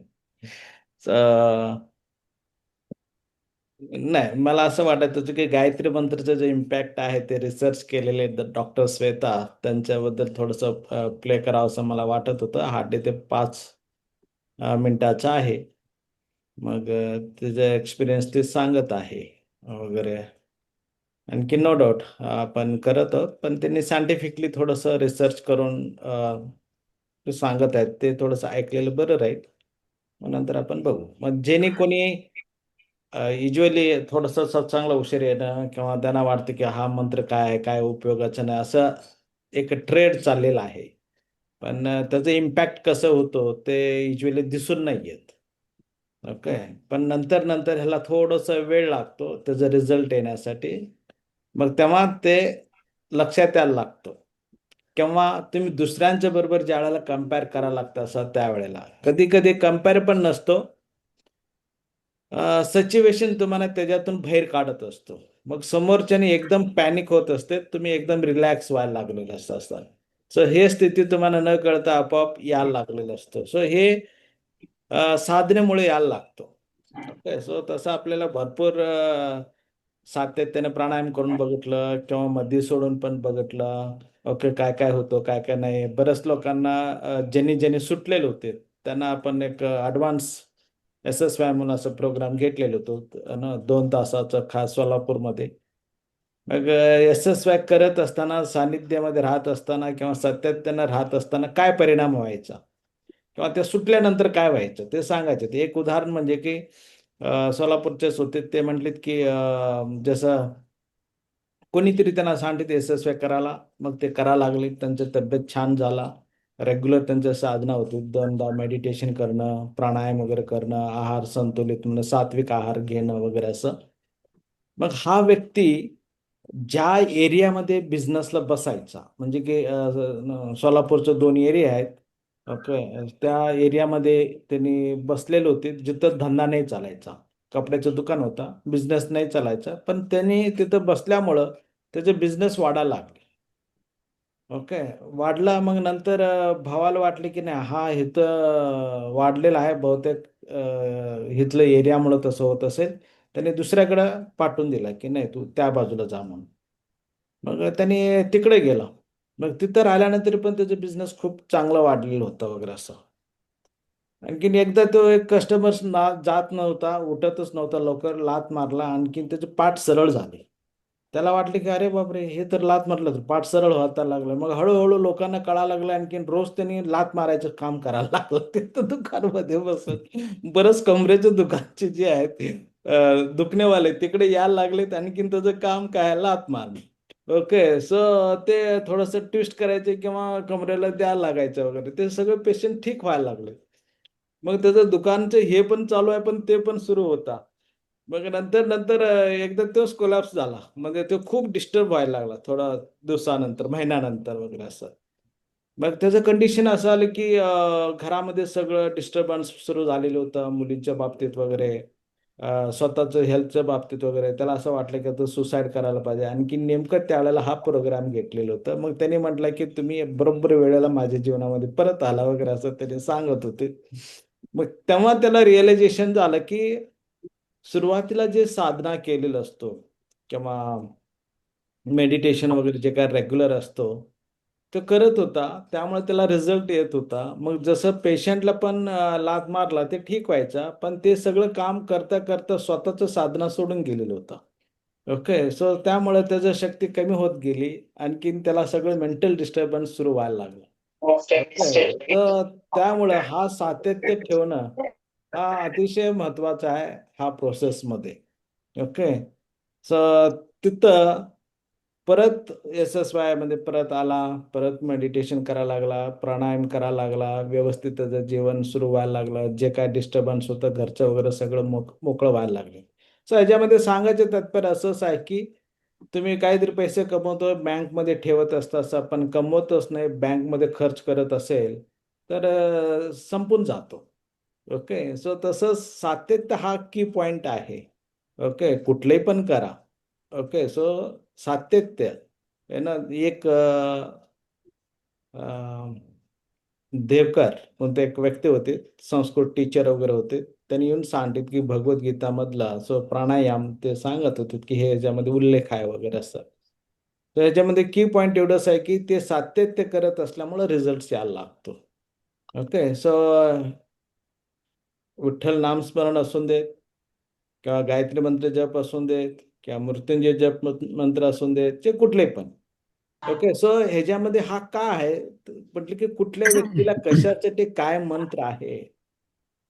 नाही मला असं वाटत होतं की गायत्री मंत्राचं जे इम्पॅक्ट आहे ते रिसर्च केलेले डॉक्टर श्वेता त्यांच्याबद्दल थोडंसं प्ले करावं असं मला वाटत होतं. हा ते 5 मिनिटाचा आहे. मग त्याचा एक्सपिरियन्स ते सांगत आहे वगैरे. आणखी नो डाऊट आपण करत आहोत, पण त्यांनी सायंटिफिकली थोडंसं रिसर्च करून ते सांगत आहेत ते थोडंसं ऐकलेलं बरं राहील. मग नंतर आपण बघू. मग जेणे कोणी युजली थोडंसं सत्संगला उशीर येणं किंवा त्यांना वाटतं की हा मंत्र काय आहे, काय उपयोगाचं नाही, असं एक ट्रेड चाललेला आहे. पण त्याचं इम्पॅक्ट कसं होतं ते युजली दिसून नाही येत. ओके. पण नंतर नंतर ह्याला थोडंसं वेळ लागतो त्याचा रिझल्ट येण्यासाठी. मग तेव्हा ते लक्षात यायला लागतं. किंवा तुम्ही दुसऱ्यांच्या बरोबर ज्या वेळेला कम्पेअर करायला लागतं असं त्यावेळेला कधी कधी कम्पेअर पण नसतो, सिच्युएशन तुम्हाला त्याच्यातून बाहेर काढत असतो. मग समोरच्याने एकदम पॅनिक होत असते, तुम्ही एकदम रिलॅक्स व्हायला लागलेलं असतात. सो हे स्थिती तुम्हाला न कळता आपोआप यायला लागलेलं असतं. सो हे साधनेमुळे यायला लागतो. ओके. सो तसं आपल्याला भरपूर सातत्याने प्राणायाम करून बघितलं किंवा मध्ये सोडून पण बघितलं. ओके काय काय होतं काय काय नाही. बऱ्याच लोकांना ज्यांनी ज्यांनी सुटलेले होते त्यांना आपण एक ॲडव्हान्स SSY म्हणून असं प्रोग्राम घेतलेलं होतं ना 2 तासाचं खास सोलापूरमध्ये. मग SSY करत असताना सानिध्यामध्ये राहत असताना किंवा सातत्यानं राहत असताना काय परिणाम व्हायचा किंवा ते सुटल्यानंतर काय व्हायचं ते सांगायचं. ते एक उदाहरण म्हणजे की सोलापूरचेच होते ते म्हटलेत की जसं कोणीतरी त्यांना सांगितलं SSY करायला, मग ते करायला लागले. त्यांची तब्येत छान झाला. रेग्युलर त्यांच्या साधना होती. 2दा मेडिटेशन करणं, प्राणायाम वगैरे करणं, आहार संतुलित म्हणणं, सात्विक आहार घेणं वगैरे असं. मग हा व्यक्ती ज्या एरियामध्ये बिझनेसला बसायचा म्हणजे की सोलापूरचे 2 एरिया आहेत. ओके. त्या एरियामध्ये त्यांनी बसलेले होते जिथं धंदा नाही चालायचा. कपड्याचं दुकान होता, बिझनेस नाही चालायचा, पण त्यांनी तिथं बसल्यामुळं त्याचे बिझनेस वाढायला लागले. ओके. वाढला मग नंतर भावाला वाटले की नाही हा इथं वाढलेला आहे बहुतेक इथलं एरियामुळं तसं होत असेल. त्याने दुसऱ्याकडं पाठवून दिला की नाही तू त्या बाजूला जा म्हणून. मग त्याने तिकडे गेला. मग तिथं राहिल्यानंतर पण त्याचा बिझनेस खूप चांगला वाढलेला होता वगैरे असं. आणखीन एकदा तो एक कस्टमर जात नव्हता, उठतच नव्हता लवकर, लाथ मारला. आणखीन त्याचे पाठ सरळ झाले. त्याला वाटले की अरे बापरे हे तर लाथ मारलं तर पाठ सरळ व्हायला लागलं. मग हळूहळू लोकांना कळायला लागलं. आणखीन रोज त्यांनी लाथ मारायचं काम करायला लागलं. तिथं दुकानमध्ये बसून बरंच कमरेचे दुकानचे जे आहेत दुखणेवाले तिकडे यायला लागलेत. आणखीन त्याचं काम काय लाथ मारणे. ओके. सो ते थोडंसं ट्विस्ट करायचे किंवा कमरेला द्यायला लागायचं वगैरे. ते सगळे पेशंट ठीक व्हायला लागले. मग त्याचं दुकानचं हे पण चालू आहे पण ते पण सुरू होता. मग नंतर नंतर एकदा तोच कोलॅप्स झाला. म्हणजे तो खूप डिस्टर्ब व्हायला लागला थोडा दिवसानंतर, महिन्यानंतर वगैरे असं. मग त्याचं कंडिशन असं आलं की घरामध्ये सगळं डिस्टर्बन्स सुरू झालेलं होतं मुलींच्या बाबतीत वगैरे, स्वतःचं हेल्थच्या बाबतीत वगैरे. त्याला असं वाटलं की तो सुसाईड करायला पाहिजे. आणखी नेमकं त्यावेळेला हा प्रोग्राम घेतलेलं होतं. मग त्याने म्हटलं की तुम्ही बरोबर वेळेला माझ्या जीवनामध्ये परत आला वगैरे असं त्याने सांगत होते. मग तेव्हा त्याला रिअलायझेशन झालं की सुरुवातीला जे साधना केलेलं असतो किंवा मेडिटेशन वगैरे जे काय रेग्युलर असतो तो करत होता त्यामुळे त्याला रिझल्ट येत होता. मग जसं पेशंटला पण लाथ मारला ते ठीक व्हायचा, पण ते सगळं काम करता करता स्वतःचं साधना सोडून गेलेलं होतं. ओके. सो त्यामुळे त्याची शक्ती कमी होत गेली. आणखीन त्याला सगळं मेंटल डिस्टर्बन्स सुरू व्हायला लागलं. ओके. तर त्यामुळं हा सातत्य ठेवणं हा अतिशय महत्वाचा आहे हा प्रोसेसमध्ये. ओके. सो तिथं परत SSY मध्ये परत आला, परत मेडिटेशन करायला लागला, प्राणायाम करायला लागला, व्यवस्थित त्याचं जेवण सुरू व्हायला लागलं, जे काय डिस्टर्बन्स होतं घरचं वगैरे सगळं मोकळं व्हायला लागले. सो ह्याच्यामध्ये सांगायचं तात्पर्य असंच आहे की तुम्ही काहीतरी पैसे कमवतो बँकमध्ये ठेवत असता पण कमवतच नाही बँकमध्ये खर्च करत असेल तर संपून जातो. ओके. सो तसं सातत्य हा की पॉइंट आहे. ओके. कुठलंही पण करा. ओके. सो सातत्य आहे ना. एक देवकर कोणते एक व्यक्ती होते, संस्कृत टीचर वगैरे होते. त्यांनी येऊन सांगितलं की भगवद्गीतामधला सो प्राणायाम ते सांगत होते की हे याच्यामध्ये उल्लेख आहे वगैरे असं. तर याच्यामध्ये की पॉइंट एवढंच आहे की ते सातत्य करत असल्यामुळे रिझल्ट यायला लागतो. ओके. सो विठ्ठल नामस्मरण असून देत किंवा गायत्री मंत्र जप असून देत किंवा मृत्युंजय जप मंत्र असून देत, ते कुठले पण. ओके. सो ह्याच्यामध्ये हा का आहे म्हटलं की कुठल्या व्यक्तीला कशासाठी काय मंत्र आहे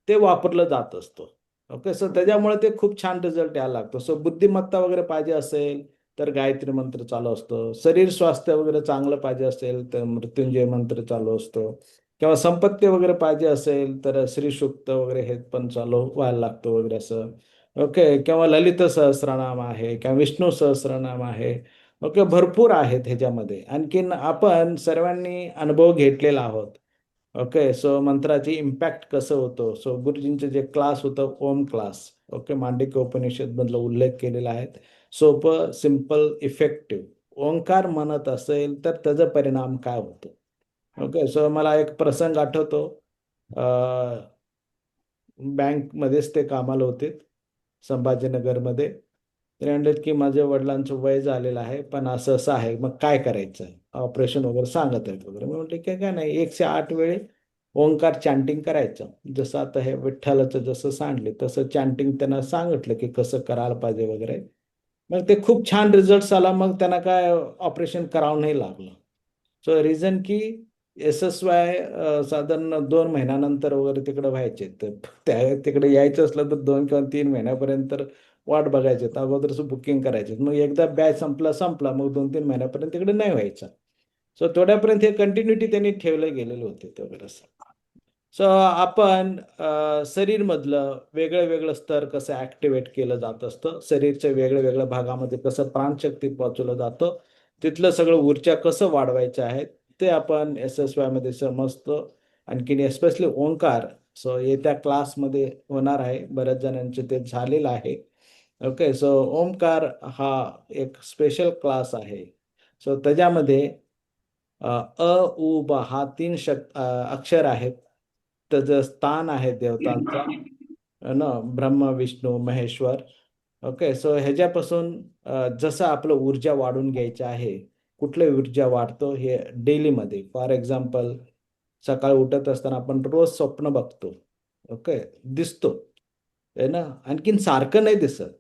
ते वापरलं जात असतं. ओके. सो त्याच्यामुळे ते खूप छान रिझल्ट यायला लागतो. सो बुद्धिमत्ता वगैरे पाहिजे असेल तर गायत्री मंत्र चालू असतो. शरीर स्वास्थ्य वगैरे चांगलं पाहिजे असेल तर मृत्युंजय मंत्र चालू असतो. किंवा संपत्ती वगैरे पाहिजे असेल तर श्री सूक्त वगैरे हे पण चालू व्हायला लागतो वगैरे असं. ओके. किंवा ललित सहस्रनाम आहे किंवा विष्णू सहस्रनाम आहे. ओके. भरपूर आहेत ह्याच्यामध्ये. आणखीन आपण सर्वांनी अनुभव घेतलेला आहोत. ओके. सो मंत्राची इम्पॅक्ट कसं होतं. सो गुरुजींचे जे क्लास होतं ओम क्लास. ओके. मांडलिक उपनिषद मधला उल्लेख केलेला आहे. सोपं, सिम्पल, इफेक्टिव्ह. ओंकार म्हणत असेल तर त्याचा परिणाम काय होतो. ओके. सो मला एक प्रसंग आठवतो. बँकमध्येच ते कामाला होते संभाजीनगरमध्ये. ते म्हणलेत की माझ्या वडिलांचं वय झालेलं आहे पण असं असं आहे मग काय करायचं, ऑपरेशन वगैरे सांगत आहेत वगैरे. मी म्हटलं की काय नाही 108 वेळे ओंकार चॅन्टिंग करायचं. जसं आता हे विठ्ठलाचं जसं सांगले तसं चॅन्टिंग त्यांना सांगितलं की कसं करायला पाहिजे वगैरे. मग ते खूप छान रिझल्ट आला. मग त्यांना काय ऑपरेशन करावं नाही लागलं. सो रिझन की SSY साधारण 2 महिन्यानंतर वगैरे तिकडे व्हायचे. तर त्या तिकडे यायचं असलं तर 2 किंवा 3 महिन्यापर्यंत वाट बघायचे. अगोदरच बुकिंग करायचे. मग एकदा बॅच संपला मग 2-3 महिन्यापर्यंत तिकडे नाही व्हायचं. सो तेवढ्यापर्यंत हे कंटिन्युटी त्यांनी ठेवले गेलेले होते ते वगैरे असं. सो आपण शरीरमधलं वेगळं वेगळं स्तर कसं ऍक्टिव्हेट केलं जात असतं. शरीरच्या वेगळ्या वेगळ्या भागामध्ये कसं प्राणशक्ती पोहोचवलं जातं. तिथलं सगळं ऊर्जा कसं वाढवायचं आहे ते आपण SSY मध्ये समजतं. आणखीन एस्पेशली ओंकार. सो येत्या क्लासमध्ये होणार आहे. बऱ्याच जणांचे ते झालेलं आहे. ओके. सो ओंकार हा एक स्पेशल क्लास आहे. सो त्याच्यामध्ये उ ब हा 3 अक्षर आहेत. त्याचं स्थान आहे देवतांचा ना, ब्रह्म विष्णू महेश्वर. ओके. सो ह्याच्यापासून जसं आपलं ऊर्जा वाढून घ्यायची आहे. कुठलं ऊर्जा वाढतो हे डेलीमध्ये. फॉर एक्झाम्पल सकाळी उठत असताना आपण रोज स्वप्न बघतो. ओके. दिसतो आहे ना. आणखीन सारखं नाही दिसत.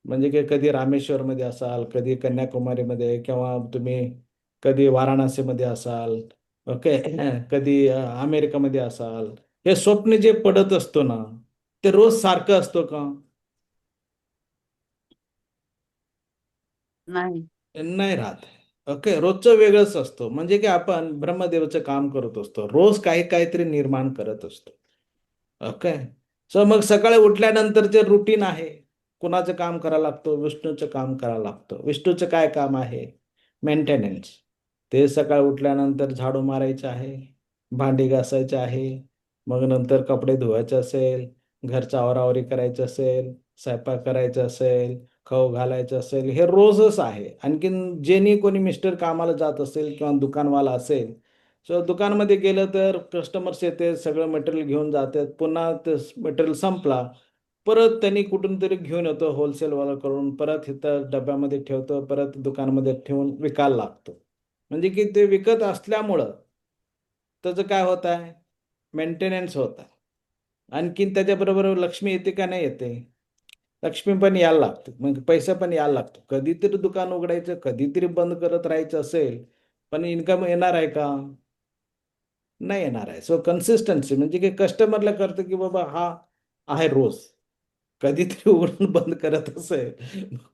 म्हणजे की कधी रामेश्वरमध्ये असाल, कधी कन्याकुमारीमध्ये किंवा तुम्ही कधी वाराणसीमध्ये असाल. ओके. कधी अमेरिकामध्ये असाल. हे स्वप्न जे पडत असतो ना ते रोज सारखं असतो का? नाही. नाही राहत. ओके. रोजचं वेगळंच असतो. म्हणजे की आपण ब्रह्मदेवाचं काम करत असतो. रोज काहीतरी निर्माण करत असतो. ओके. सो मग सकाळी उठल्यानंतरचे रुटीन आहे. कुणाचं काम करावं लागतं? विष्णूचं काम करावं लागतं. विष्णूचं काय काम आहे? मेंटेनन्स. ते सकाळी उठल्यानंतर झाडू मारायचं आहे, भांडी घासायचं आहे, मग नंतर कपडे धुवायचे असेल, घरचं आवराआवरी करायचं असेल, स्वयंपाक करायचा असेल, खाऊ घालायचं असेल, हे रोजच आहे. आणखीन जेनी कोणी मिस्टर कामाला जात असेल किंवा दुकानवाला असेल, सो दुकानमध्ये गेलं तर कस्टमर्स येते, सगळं मटेरियल घेऊन जातात. पुन्हा ते मटेरियल संपला, परत त्यांनी कुठून तरी घेऊन येतो होलसेलवाल्याकडून, परत इथं डब्यामध्ये ठेवतो, परत दुकानामध्ये ठेवून विकायला लागतो. म्हणजे की ते विकत असल्यामुळं त्याचं काय होत आहे? मेंटेनन्स होत आहे. आणखीन त्याच्याबरोबर लक्ष्मी येते का नाही येते? लक्ष्मी पण यायला लागते. मग पैसा पण यायला लागतो. कधीतरी दुकान उघडायचं, कधीतरी बंद करत राहायचं असेल, पण इन्कम येणार आहे का? नाही येणार आहे. सो कन्सिस्टन्सी म्हणजे की कस्टमरला कळतं की बाबा हा आहे रोज. कधीतरी उघडून बंद करत असेल,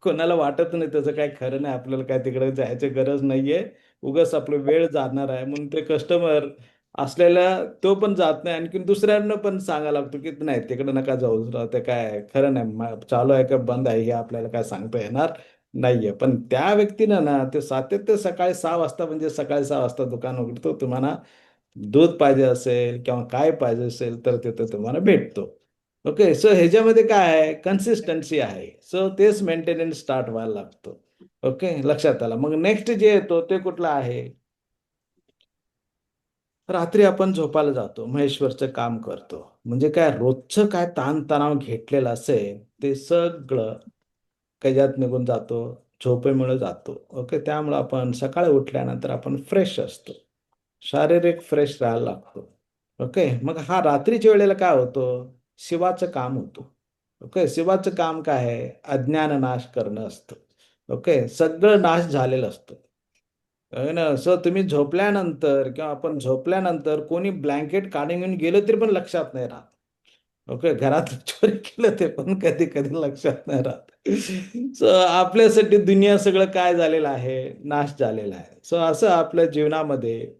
कोणाला वाटत नाही त्याचं काही खरं नाही, आपल्याला काय तिकडे जायची गरज नाहीये. उगाच आपला वेळ जाणार आहे म्हणून ते कस्टमर असलेला तो पण जात नाही. आणखीन दुसऱ्यांना पण सांगायला लागतो की नाही तिकडे नका जाऊ. ते काय खरं नाही, चालू आहे का बंद आहे हे आपल्याला काय सांगता येणार नाहीये. पण त्या व्यक्तीनं ना ते सातत्य सकाळी 6 वाजता म्हणजे सकाळी 6 वाजता दुकान उघडतो. तुम्हाला दूध पाहिजे असेल किंवा काय पाहिजे असेल तर तिथं तुम्हाला भेटतो. ओके, सो ह्याच्यामध्ये काय आहे, कन्सिस्टन्सी आहे. सो तेच मेंटेनन्स स्टार्ट व्हायला लागतो. ओके, लक्षात आलं. मग नेक्स्ट जे येतो ते कुठलं आहे, रात्री आपण झोपायला जातो, महेश्वरचं काम करतो. म्हणजे काय, रोजचं काय ताणतणाव घेतलेलं असेल ते सगळं त्याच्यात निघून जातो, झोपेमुळे जातो. ओके, त्यामुळं आपण सकाळी उठल्यानंतर आपण फ्रेश असतो, शारीरिक फ्रेश राहायला लागतो. ओके, मग हा रात्रीच्या वेळेला काय होतं, शिवाचं काम होतं. ओके, शिवाचं काम काय आहे, अज्ञान नाश करणं असतं. ओके, सगळं नाश झालेलं असतं. आहे ना. सो तुम्ही झोपल्यानंतर किंवा आपण झोपल्यानंतर कोणी ब्लँकेट काढून घेऊन गेलं तरी पण लक्षात नाही राहत. ओके, घरात चोरी केलं ते पण कधी कधी लक्षात नाही राहत. सो आपल्यासाठी दुनिया सगळं काय झालेलं आहे, नाश झालेला आहे. सो असं आपल्या जीवनामध्ये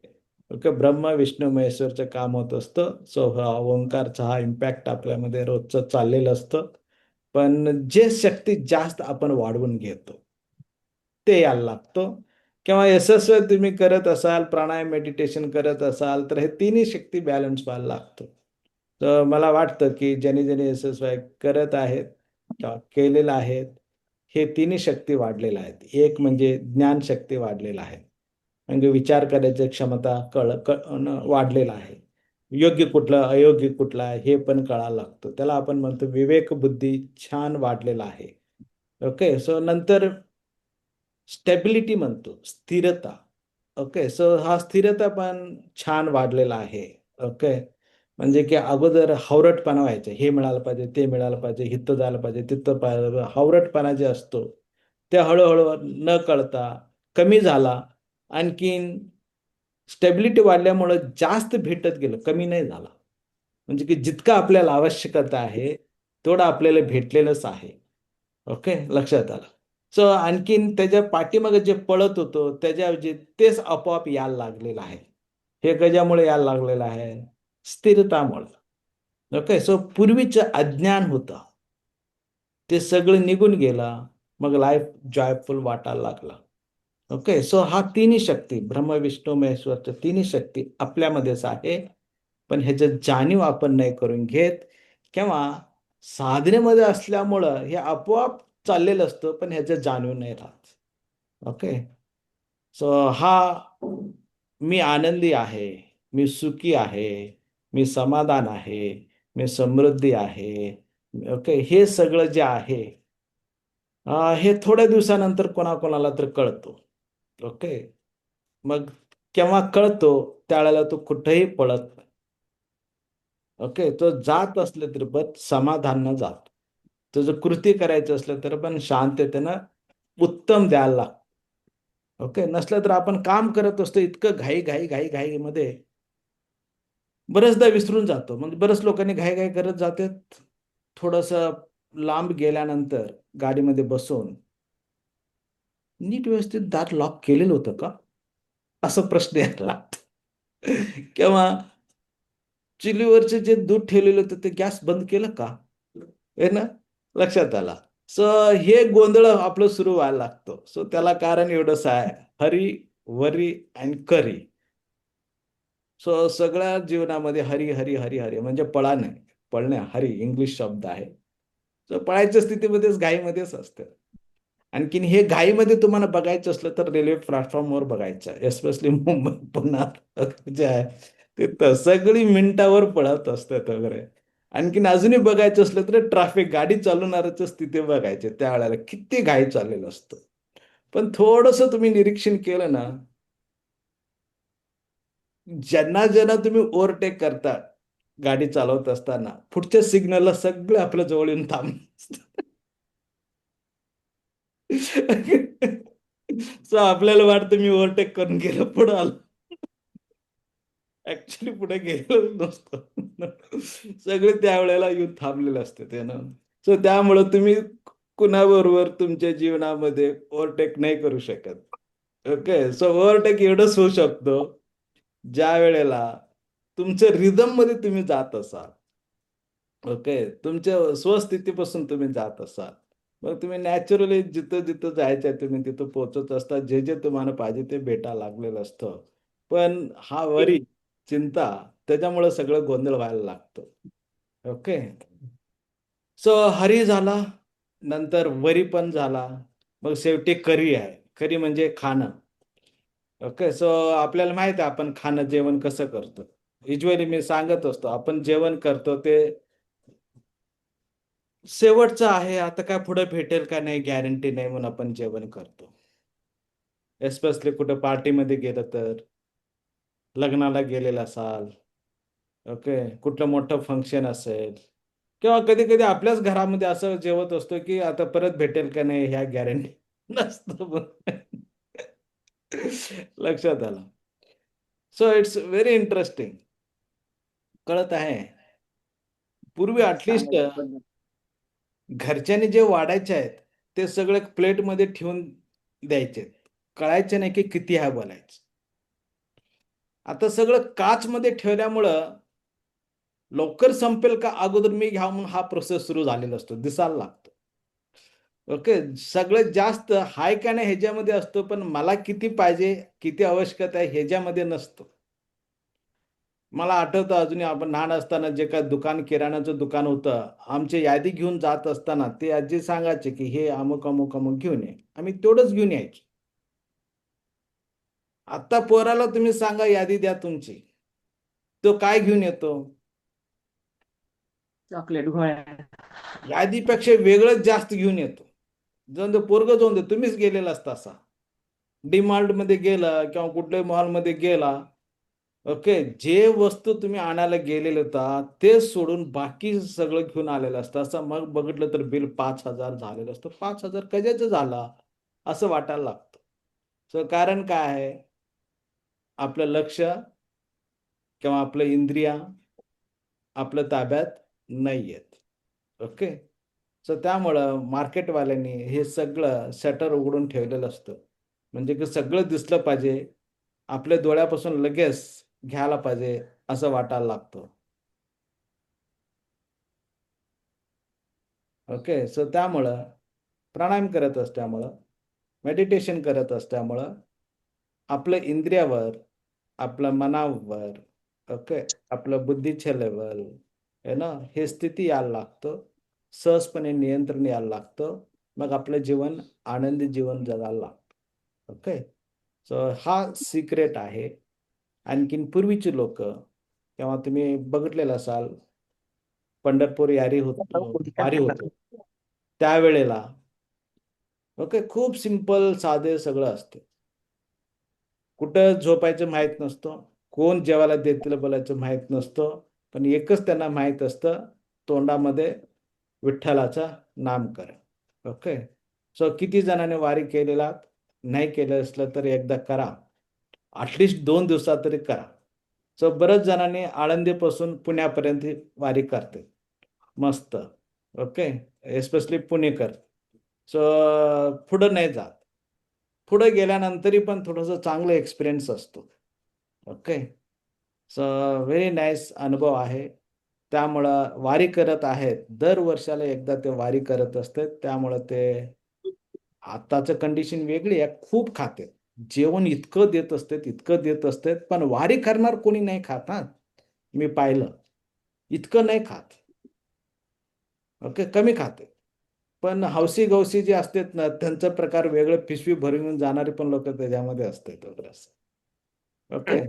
ओके ब्रह्म विष्णू महेश्वरचं काम होत असतं. सो हा ओंकारचा हा इम्पॅक्ट आपल्यामध्ये रोजचं चाललेलं असतं. पण जे शक्ती जास्त आपण वाढवून घेतो ते यायला लागतो. किंवा यशस्वी तुम्ही करत असाल, प्राणायाम मेडिटेशन करत असाल, तर हे तिन्ही शक्ती बॅलन्स व्हायला लागतो. तर मला वाटतं की ज्यांनी ज्यांनी यशस्वी करत आहेत किंवा केलेलं आहेत, हे तिन्ही शक्ती वाढलेल्या आहेत. एक म्हणजे ज्ञानशक्ती वाढलेला आहे, म्हणजे विचार करायची क्षमता वाढलेला आहे. योग्य कुठलं अयोग्य कुठलं आहे हे पण कळायला लागतं. त्याला आपण म्हणतो विवेक बुद्धी छान वाढलेला आहे. ओके, सो नंतर स्टेबिलिटी म्हणतो, स्थिरता. ओके, सो हा स्थिरता पण छान वाढलेला आहे. ओके, म्हणजे की अगोदर हावरटपणा व्हायचं, हे मिळालं पाहिजे, ते मिळालं पाहिजे, इथं झालं पाहिजे, तिथं पाहिजे, हावरटपणा जे असतो ते हळूहळू न कळता कमी झाला. आणखीन स्टेबिलिटी वाढल्यामुळं जास्त भेटत गेलं, कमी नाही झाला. म्हणजे की जितकं आपल्याला आवश्यकता आहे तेवढं आपल्याला भेटलेलंच आहे. ओके, लक्षात आलं. सो आणखीन त्याच्या पाठीमागे जे पळत होतो त्याच्याऐवजी तेच आपोआप यायला लागलेलं आहे. हे कशामुळे यायला लागलेलं आहे, स्थिरतामुळे. ओके, सो पूर्वीचं अज्ञान होतं ते सगळं निघून गेलं, मग लाईफ जॉयफुल वाटायला लागला. ओके, सो हा तिन्ही शक्ती ब्रह्म विष्णू महेश्वरच्या तिन्ही शक्ती आपल्यामध्येच आहे. पण ह्याचं जाणीव आपण नाही करून घेत किंवा साधनेमध्ये असल्यामुळं हे आपोआप चाललेलं असतं, पण ह्याचं जाणीव नाही राहत. ओके, सो हा मी आनंदी आहे, मी सुखी आहे, मी समाधान आहे, मी समृद्धी आहे. ओके, हे सगळं जे आहे हे थोड्या दिवसानंतर कोणाकोणाला तर कळतो. ओके, मग केव्हा कळतो, त्यावेळेला तो कुठेही पळत नाही. ओके, तो जात असले तरी पण समाधान जातो. तुझं कृती करायचं असलं तर पण शांततेनं उत्तम द्यायला लागतं. ओके, नसलं तर आपण काम करत असतो इतकं घाईमध्ये बरेचदा विसरून जातो. म्हणजे बरेच लोकांनी घाई करत जातात. थोडंसं लांब गेल्यानंतर गाडीमध्ये बसून नीट व्यवस्थित दार लॉक केलेलं होतं का, असा प्रश्न यायला लागतो. किंवा चुलीवरचे जे दूध ठेवलेलं होतं ते गॅस बंद केलं का, आहे ना, लक्षात आला. सो हे गोंधळ आपलं सुरू व्हायला लागतो. सो त्याला कारण एवढंच आहे, हरी वरी अँड करी. सो सगळ्या जीवनामध्ये हरी हरी हरी हरी म्हणजे पळा नाही, पळण्या हरी इंग्लिश शब्द आहे. सो पळायच्या स्थितीमध्येच घाईमध्येच असतं. आणखीन हे घाईमध्ये तुम्हाला बघायचं असलं तर रेल्वे प्लॅटफॉर्मवर बघायचं, एस्पेशली मुंबई पुन्हा जे आहे ते सगळी मिनिटावर पळत असतात वगैरे. आणखीन अजूनही बघायचं असलं तर ट्रॅफिक गाडी चालवणाऱ्याचं स्थिती बघायची, त्यावेळेला किती घाई चाललेलं असतं. पण थोडस तुम्ही निरीक्षण केलं ना, ज्यांना ज्यांना तुम्ही ओव्हरटेक करता गाडी चालवत असताना, पुढच्या सिग्नलला सगळे आपल्या जवळ येऊन थांबतात. सो आपल्याला वाटतं मी ओव्हरटेक करून गेलो, पुढे आलो. ऍक्च्युली पुढे गेलो नसतो. सगळे त्यावेळेला येऊन थांबलेले असते त्यानं. सो त्यामुळं तुम्ही कुणाबरोबर तुमच्या जीवनामध्ये ओव्हरटेक नाही करू शकत. ओके, सो ओव्हरटेक एवढंच होऊ शकतो ज्या वेळेला तुमच्या रिदम मध्ये तुम्ही जात असाल. ओके, तुमच्या स्वस्थितीपासून तुम्ही जात असाल, मग तुम्ही नॅचरली जिथं जिथं जायचं तुम्ही तिथं पोहोचत असता. जे जे तुम्हाला पाहिजे ते भेटा लागलेलं असतं. पण हा वरी चिंता, त्याच्यामुळे सगळं गोंधळ व्हायला लागतं. ओके. सो हरी झाला, नंतर वरी पण झाला, मग शेवटी करी आहे. करी म्हणजे खाणं. ओके. सो आपल्याला माहित आहे आपण खाणं जेवण कसं करतो. युजली मी सांगत असतो, आपण जेवण करतो ते शेवटचं आहे, आता काय पुढे भेटेल का नाही गॅरंटी नाही, म्हणून आपण जेवण करतो. एस्पेशली कुठं पार्टीमध्ये गेलं तर, लग्नाला गेलेला असाल, ओके, कुठलं मोठं फंक्शन असेल, किंवा कधी कधी आपल्याच घरामध्ये असं जेवत असतो की आता परत भेटेल का नाही ह्या गॅरंटी नसतं. लक्षात आलं. So it's very interesting. कळत आहे. पूर्वी ऍटलिस्ट घरच्यांनी जे वाढायचे आहेत ते सगळे प्लेटमध्ये ठेवून द्यायचे, कळायचे नाही की किती आहे बोलायचं. आता सगळं काचमध्ये ठेवल्यामुळं लवकर संपेल का अगोदर मी घ्या म्हणून हा प्रोसेस सुरू झालेला असतो, दिसायला लागतो. ओके. सगळ्यात जास्त हाय का नाही ह्याच्यामध्ये असतो, पण मला किती पाहिजे, किती आवश्यकता आहे ह्याच्यामध्ये नसतो. मला आठवतं अजूनही आपण लहान असताना जे काय दुकान, किराणाचं दुकान होतं, आमची यादी घेऊन जात असताना ते आजी सांगायचे की हे अमुक अमुक अमुक घेऊन ये, आम्ही तेवढंच घेऊन यायचो. आता पोराला तुम्ही सांगा यादी द्या तुमची, तो काय घेऊन येतो? चॉकलेट गोळ्या. यादीपेक्षा वेगळंच जास्त घेऊन येतो. जाऊन दे पोरग, जाऊन दे तुम्हीच गेलेला असता असा डीमार्ट मध्ये गेला किंवा कुठल्याही मॉलमध्ये गेला, ओके, जे वस्तू तुम्ही आणायला गेलेले होता ते सोडून बाकी सगळं घेऊन आलेलं असतं. असं मग बघितलं तर बिल 5,000 झालेलं असतं. 5,000 कशाचं झाला असं वाटायला लागतं. सो कारण काय आहे, आपलं लक्ष किंवा आपलं इंद्रिया आपल्या ताब्यात नाही आहेत. ओके. सो त्यामुळं मार्केटवाल्यांनी हे सगळं शटर उघडून ठेवलेलं असतं, म्हणजे की सगळं दिसलं पाहिजे, आपल्या डोळ्यापासून लगेच घ्यायला पाहिजे असं वाटायला लागतं. ओके. सो त्यामुळं प्राणायाम करत असल्यामुळं, मेडिटेशन करत असल्यामुळं आपलं इंद्रियावर, आपल्या मनावर, ओके, आपलं बुद्धीचे लेवल आहे ना, हे स्थिती यायला लागतं, सहजपणे नियंत्रण यायला लागतं, मग आपलं जीवन आनंदी जीवन जगायला लागतं. ओके. सो हा सिक्रेट आहे. आणखीन पूर्वीची लोक, तेव्हा तुम्ही बघितलेलं असाल, पंढरपूर वारी होतो त्यावेळेला, ओके, खूप सिंपल साधे सगळं असते. कुठं झोपायचं माहीत नसतं, कोण जेवायला देतील बोलायचं माहीत नसतं, पण एकच त्यांना माहीत असतं, तोंडामध्ये विठ्ठलाचं नामकरण. ओके. सो किती जणांनी वारी केलेला, नाही केलं असलं तर एकदा करा, ॲटलिस्ट 2 दिवसात तरी करा. सो बरेच जणांनी आळंदीपासून पुण्यापर्यंत वारी करते, मस्त. ओके. एस्पेशली पुणेकर. सो पुढं नाही जात, पुढे गेल्यानंतरही पण थोडंसं चांगलं एक्सपिरियन्स असतो. ओके. सो व्हेरी नाईस अनुभव आहे. त्यामुळं वारी करत आहेत, दर वर्षाला एकदा ते वारी करत असते, त्यामुळं ते आताचं कंडिशन वेगळी आहे, खूप खाते, जेवण इतकं देत असते, इतकं देत असते, पण वारी करणार कोणी नाही खात. हा, मी पाहिलं इतकं नाही खात. ओके. कमी खाते, पण हौसी गौसी जे असतात ना त्यांचा प्रकार वेगळं, पिशवी भरून घेऊन जाणारे पण लोक त्याच्यामध्ये असतात वगैरे असं. ओके.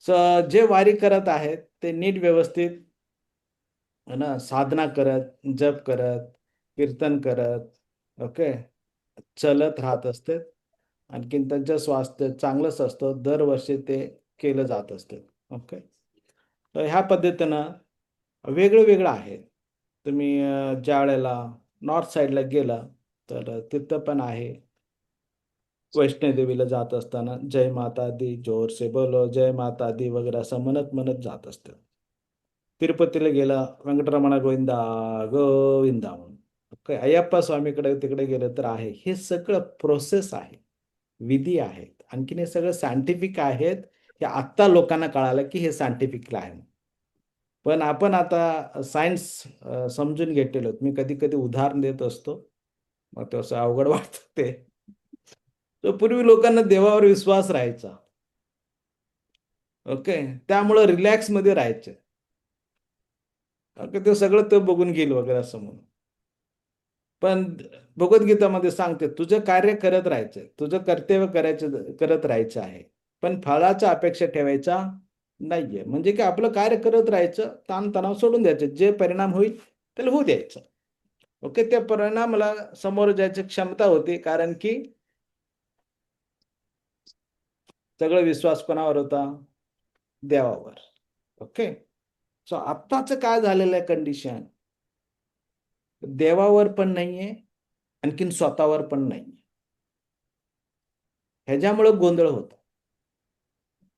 सो जे वारी करत आहेत ते नीट व्यवस्थित है ना, साधना करत, जप करत, कीर्तन करत, ओके, चलत राहत असते. आणखीन त्यांचं स्वास्थ्य चांगलंच असतं, दरवर्षी ते केलं जात असतं. ओके. तर ह्या पद्धतीनं वेगळं वेगळं आहे. तुम्ही ज्या वेळेला नॉर्थ साईडला गेला तर तिथं पण आहे, वैष्णोदेवीला जात असताना जय माता दी, जोर से बोलो जय माता दी वगैरे असं म्हणत म्हणत जात असतं. तिरुपतीला गेला, व्यंकटरमणा गोविंदा गोविंदा म्हणून. ओके. अय्यप्पा स्वामीकडे तिकडे गेलं तर आहे. हे सगळं प्रोसेस आहे, विधी आहेत, आणखीन हे सगळं सायंटिफिक आहेत. हे आत्ता लोकांना कळालं की हे सायंटिफिक आहे. पण आपण आता सायन्स समजून घेतलेलो. मी कधी कधी उदाहरण देत असतो, मग ते असं अवघड वाटतं ते. तर पूर्वी लोकांना देवावर विश्वास राहायचा. ओके, त्यामुळं रिलॅक्स मध्ये राहायचं. ओके, ते सगळं तो बघून घेईल वगैरे असं म्हणून. पण भगवद्गीतामध्ये सांगते तुझं कार्य करत राहायचं, तुझं कर्तव्य करत राहायचं आहे, पण फळाचा अपेक्षा ठेवायचा नाहीये. म्हणजे की आपलं कार्य करत राहायचं, ताणतणाव सोडून द्यायचं, जे परिणाम होईल त्याला होऊ द्यायचं. ओके, त्या परिणामाला समोर जायची क्षमता होती, कारण की सगळं विश्वास कोणावर होता? देवावर. ओके, सो आत्ताच काय झालेलं आहे कंडिशन, देवावर पण नाहीये, आणखीन स्वतःवर पण नाहीये. ह्याच्यामुळं गोंधळ होतो.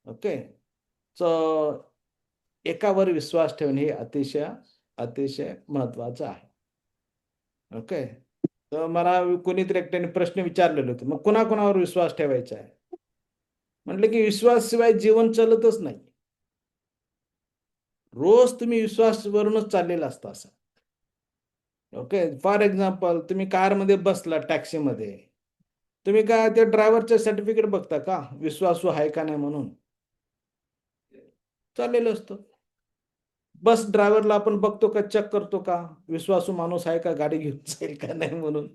ओके, सो एकावर विश्वास ठेवणे हे अतिशय अतिशय महत्वाचं आहे. ओके, तर मला कोणीतरी एकट्याने प्रश्न विचारलेले होते, मग कोणाकोणावर विश्वास ठेवायचा आहे? म्हटलं की विश्वासशिवाय जीवन चालतच नाही. रोज तुम्ही विश्वासवरूनच चाललेला असता असं. ओके, फॉर एक्झाम्पल तुम्ही कारमध्ये बसला, टॅक्सीमध्ये, तुम्ही काय त्या ड्रायव्हरचं सर्टिफिकेट बघता का विश्वासू आहे का नाही म्हणून? चाललेलं असतं. बस ड्रायव्हरला आपण बघतो का, चेक करतो का विश्वासू माणूस आहे का, गाडी घेऊन जाईल का नाही म्हणून?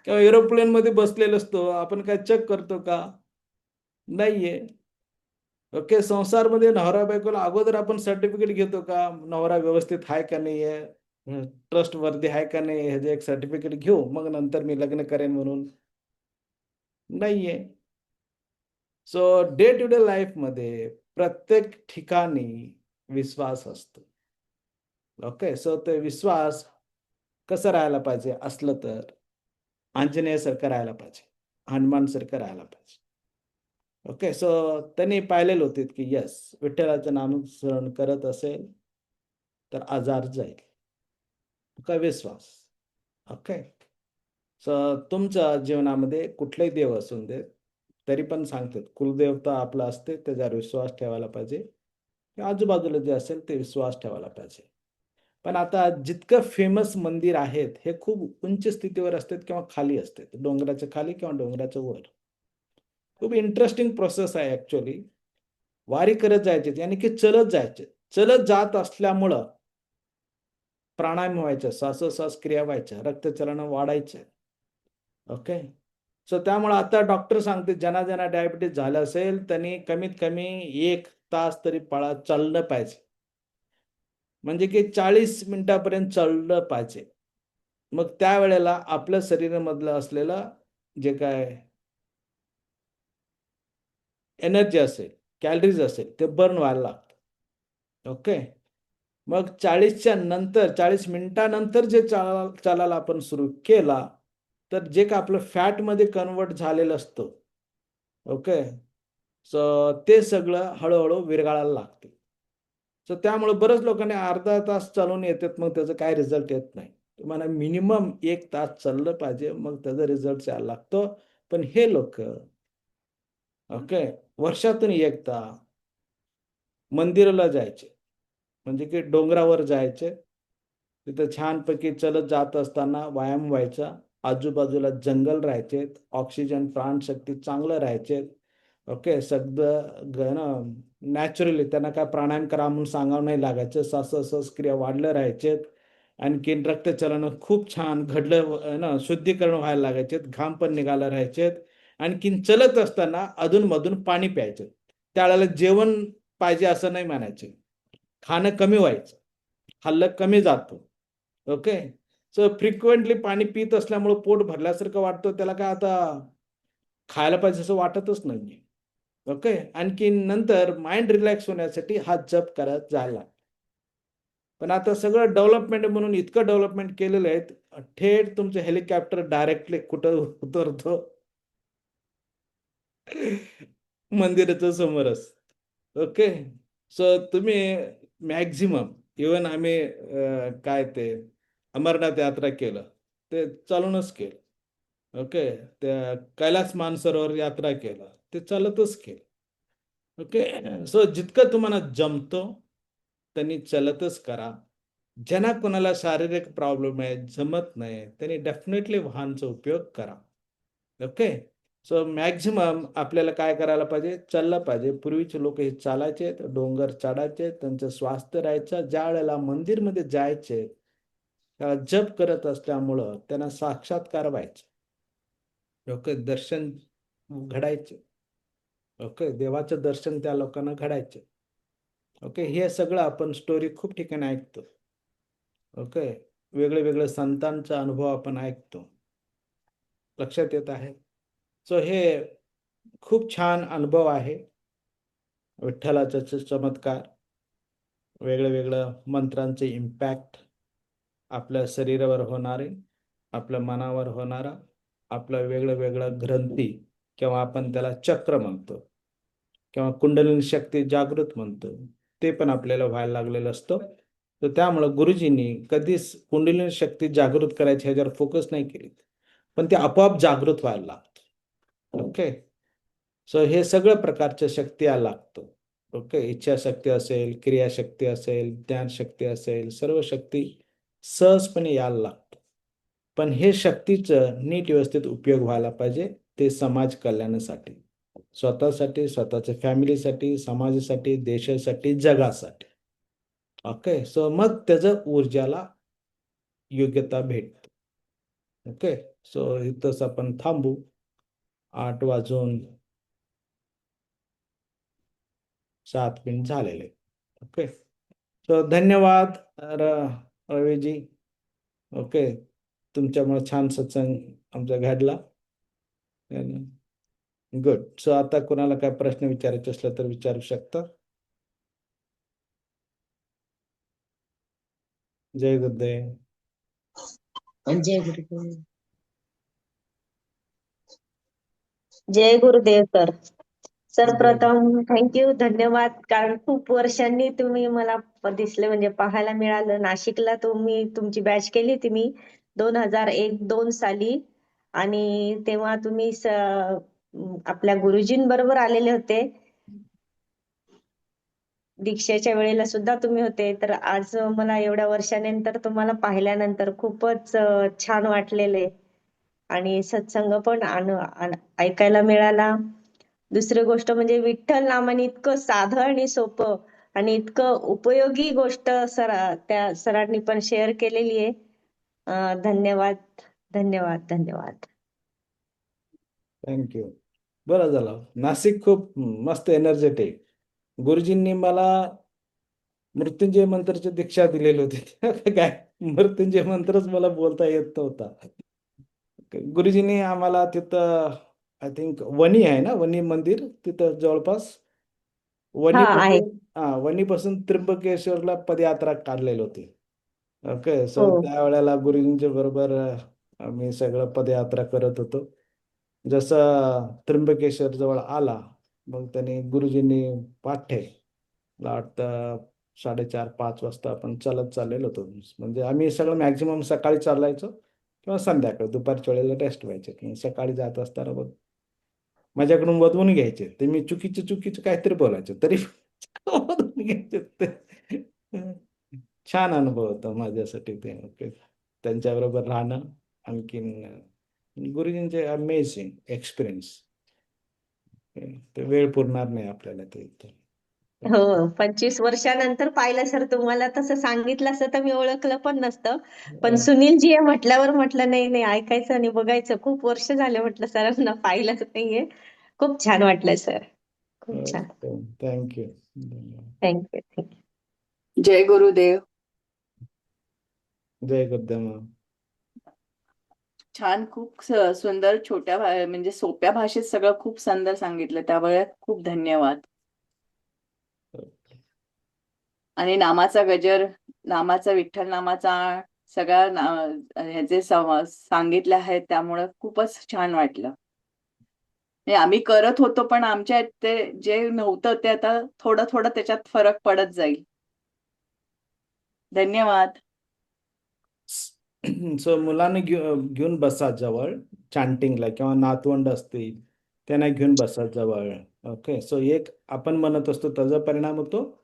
किंवा एरोप्लेन मध्ये बसलेलो असतो, आपण काय चेक करतो का? नाहीये. ओके, संसारमध्ये नवरा बायकोला अगोदर आपण सर्टिफिकेट घेतो का, नवरा व्यवस्थित आहे का नाहीये, ट्रस्ट वर्दी आहे का नाही, ह्याचे एक सर्टिफिकेट घेऊ मग नंतर मी लग्न करेन म्हणून? नाहीये. So day to day life मध्ये प्रत्येक ठिकाणी विश्वास असतो. ओके, सो ते विश्वास कसं राहायला पाहिजे असलं तर आंजनेयसारखं राहायला पाहिजे, हनुमानसारखं राहायला पाहिजे. ओके, सो त्यांनी पाहिलेलं होते की यस, विठ्ठलाचं नामस्मरण करत असेल तर आजार जाईल. का विश्वास. ओके, सो तुमच्या जीवनामध्ये कुठलेही देव असून दे, तरी पण सांगतात कुलदेवता आपला असते, त्याच्यावर विश्वास ठेवायला पाहिजे. आजूबाजूला जे असेल ते विश्वास ठेवायला पाहिजे. पण आता जितकं फेमस मंदिर आहेत हे खूप उंच स्थितीवर असतात किंवा खाली असतात, डोंगराच्या खाली किंवा डोंगराच्या वर. खूप इंटरेस्टिंग प्रोसेस आहे ऍक्च्युअली. वारी करत जायचे, यानी की चलत जायचे. चलत जात असल्यामुळं प्राणायाम व्हायचं, श्वासोश्वास क्रिया व्हायच्या, रक्तचलन वाढायचे. ओके, सो त्यामुळे आता डॉक्टर सांगते ज्यांना ज्यांना डायबिटीज झालं असेल त्यांनी कमीत कमी 1 तास तरी चाललं पाहिजे. म्हणजे की 40 मिनिटापर्यंत चाललं पाहिजे. मग त्यावेळेला आपल्या शरीरामधलं असलेलं जे काय एनर्जी असेल, कॅलरीज असेल, ते बर्न व्हायला लागतं. ओके, मग 40च्या नंतर 40 मिनिटानंतर जे चालायला आपण सुरू केला तर जे का आपलं फॅटमध्ये कन्वर्ट झालेलं असतं, ओके, सो ते सगळं हळूहळू विरघळायला लागते. सो त्यामुळे बरेच लोकांनी अर्धा तास चालून येतात, मग त्याचं काय रिझल्ट येत नाही. तुम्हाला मिनिमम 1 तास चाललं पाहिजे, मग त्याचा रिझल्ट यायला लागतो. पण हे लोक ओके वर्षातून एकदा मंदिराला जायचे, म्हणजे की डोंगरावर जायचे, तिथं छानपैकी चलत जात असताना व्यायाम व्हायचा, आजूबाजूला जंगल राहायचे, ऑक्सिजन प्राणशक्ती चांगलं राहायचे. ओके, सगळं नॅचरली त्यांना काय प्राणायाम करा म्हणून सांगावं नाही लागायचं, श्वासोश्वास क्रिया वाढलं राहायचे, आणखीन रक्तचलन खूप छान घडलं ना, शुद्धीकरण व्हायला लागायचे, घाम पण निघायला राहायचे. आणखीन चलत असताना अधूनमधून पाणी प्यायचं. त्यावेळेला जेवण पाहिजे असं नाही म्हणायचे, खाणं कमी व्हायचं, खाल्लं कमी जातं. ओके, सो फ्रिक्वेंटली पाणी पित असल्यामुळे पोट भरल्यासारखं वाटतं, त्याला काय आता खायला पाहिजे असं वाटतच नाही. ओके, आणखीन नंतर माइंड रिलॅक्स होण्यासाठी हा जप करत जायला. पण आता सगळं डेव्हलपमेंट म्हणून इतकं डेव्हलपमेंट केलेलं आहे, थेट तुमचं हेलिकॉप्टर डायरेक्टली कुठं उतरतो? मंदिराच्या समोरच. ओके, सो तुम्ही मॅक्झिमम इवन आम्ही काय ते अमरनाथ यात्रा केलं ते चालूनच केलं. ओके, त्या कैलास मानसरोवर यात्रा केलं ते चालतच केलं. ओके, सो जितकं तुम्हाला जमतं त्यांनी चालतच करा. ज्यांना कोणाला शारीरिक प्रॉब्लेम आहे, जमत नाही, त्यांनी डेफिनेटली वाहनचा उपयोग करा. ओके, सो मॅक्झिमम आपल्याला काय करायला पाहिजे, चाललं पाहिजे. पूर्वीचे लोक हे चालायचे, डोंगर चढायचे, त्यांचं स्वास्थ्य राहायचं. ज्या वेळेला मंदिरमध्ये जायचे त्यावेळेला जप करत असल्यामुळं त्यांना साक्षात्कार व्हायचे. ओके, दर्शन घडायचे. ओके, देवाचं दर्शन त्या लोकांना घडायचे. ओके, हे सगळं आपण स्टोरी खूप ठिकाणी ऐकतो. ओके, वेगळे वेगळे संतांचा अनुभव आपण ऐकतो. लक्षात येत आहे. सो हे खूप छान अनुभव आहे. विठ्ठलाचा चमत्कार, वेगळं वेगळं मंत्रांचे इम्पॅक्ट, आपल्या शरीरावर होणारे, आपल्या मनावर होणारा, आपलं वेगळं वेगळं ग्रंथी किंवा आपण त्याला चक्र म्हणतो किंवा कुंडलिनी शक्ती जागृत म्हणतो, ते पण आपल्याला व्हायला लागलेलं असतं. तर त्यामुळं गुरुजींनी कधीच कुंडलिनी शक्ती जागृत करायची ह्याच्यावर फोकस नाही केली, पण ते आपोआप जागृत व्हायला लागतं. ओके, सो हे सगळं प्रकारच्या शक्ती यायला लागतं. ओके, इच्छाशक्ती असेल, क्रियाशक्ती असेल, ज्ञानशक्ती असेल, सर्व शक्ती सहजपणे यायला लागतं. पण हे शक्तीचं नीट व्यवस्थित उपयोग व्हायला पाहिजे, ते समाज कल्याणासाठी, स्वतःसाठी, स्वतःच्या फॅमिलीसाठी, समाजासाठी, देशासाठी, जगासाठी. ओके, सो मग त्याचं ऊर्जाला योग्यता भेटते. ओके, सो इथंच आपण थांबू. 8:07 झालेले. ओके, सो धन्यवाद रवीजी. ओके, तुमच्यामुळे छान सत्संग आमचा घडला. गुड. सो आता कोणाला काय प्रश्न विचारायचे असलं तर विचारू शकता. जय गुरुदेव. जय गुरुदेव. जय गुरुदेव सर. सर जय प्रथम थँक्यू, धन्यवाद. कारण खूप वर्षांनी तुम्ही मला दिसले, म्हणजे पाहायला मिळालं. नाशिकला तुम्ही तुमची बॅच केली होती मी 2001-2 साली, आणि तेव्हा तुम्ही आपल्या गुरुजींबरोबर आलेले होते. दीक्षेच्या वेळेला सुद्धा तुम्ही होते. तर आज मला एवढ्या वर्षानंतर तुम्हाला पाहिल्यानंतर खूपच छान वाटलेले, आणि सत्संग पण ऐकायला मिळाला. दुसरी गोष्ट म्हणजे विठ्ठल नामाने इतकं साधं आणि सोपं आणि इतकं उपयोगी गोष्ट त्या सरांनी पण शेअर केलेली आहे. धन्यवाद, धन्यवाद, धन्यवाद. थँक्यू. बरं झालं. नाशिक खूप मस्त एनर्जेटिक. गुरुजींनी मला मृत्युंजय मंत्राची दीक्षा दिलेली होती. काय मृत्युंजय मंत्रच मला बोलता येत नव्हता. गुरुजींनी आम्हाला तिथं आय थिंक वणी आहे ना, वणी मंदिर तिथं जवळपास, आहे. वणीपासून त्र्यंबकेश्वरला पदयात्रा काढलेली होती. ओके, सो हो. त्यावेळेला गुरुजींच्या बरोबर आम्ही सगळं पदयात्रा करत होतो. जसं त्र्यंबकेश्वर जवळ आला, मग त्यांनी गुरुजींनी पाठे, मला वाटतं 4:30-5 वाजता आपण चालत चाललेलो होतो. म्हणजे आम्ही सगळं मॅक्झिमम सकाळी चालायचो किंवा संध्याकाळी दुपारच्या वेळेला रेस्ट व्हायचे. किंवा सकाळी जात असताना बघ माझ्याकडून वधवून घ्यायचे. ते मी चुकीचं काहीतरी बोलायचो तरी वधवून घ्यायचे ते. छान अनुभव होता माझ्यासाठी ते. ओके, त्यांच्याबरोबर राहणं. आणखीन गुरुजींचे अमेझिंग एक्सपिरियन्स, ते वेळ पुरणार नाही आपल्याला ते. हो, 25 वर्षानंतर पाहिलं सर तुम्हाला. तसं सांगितलं असतं तर मी ओळखलं पण नसतं. पण सुनीलजी हे म्हटल्यावर म्हटलं नाही नाही, ऐकायचं आणि बघायचं. खूप वर्ष झाले म्हटलं सरांना पाहिलंच नाहीये. खूप छान वाटलं सर, खूप छान. थँक्यू. Thank you, thank you. जय गुरुदेव. जय गुरुदेव. छान, खूप सुंदर, छोट्या म्हणजे सोप्या भाषेत सगळं खूप सुंदर सांगितलं. त्यामुळे खूप धन्यवाद. आणि नामाचा गजर, नामाचा, विठ्ठल नामाचा सगळा ह्याचे सांगितले आहेत, त्यामुळे खूपच छान वाटलं. आम्ही करत होतो, पण आमच्या ते जे नव्हतं ते आता थोडं थोडं त्याच्यात फरक पडत जाईल. धन्यवाद. सो मुलांना घेऊन बसा जवळ चॅन्टिंगला, किंवा नातवंड असतील त्यांना घेऊन बसा जवळ. ओके, सो एक आपण म्हणत असतो त्याचा परिणाम होतो,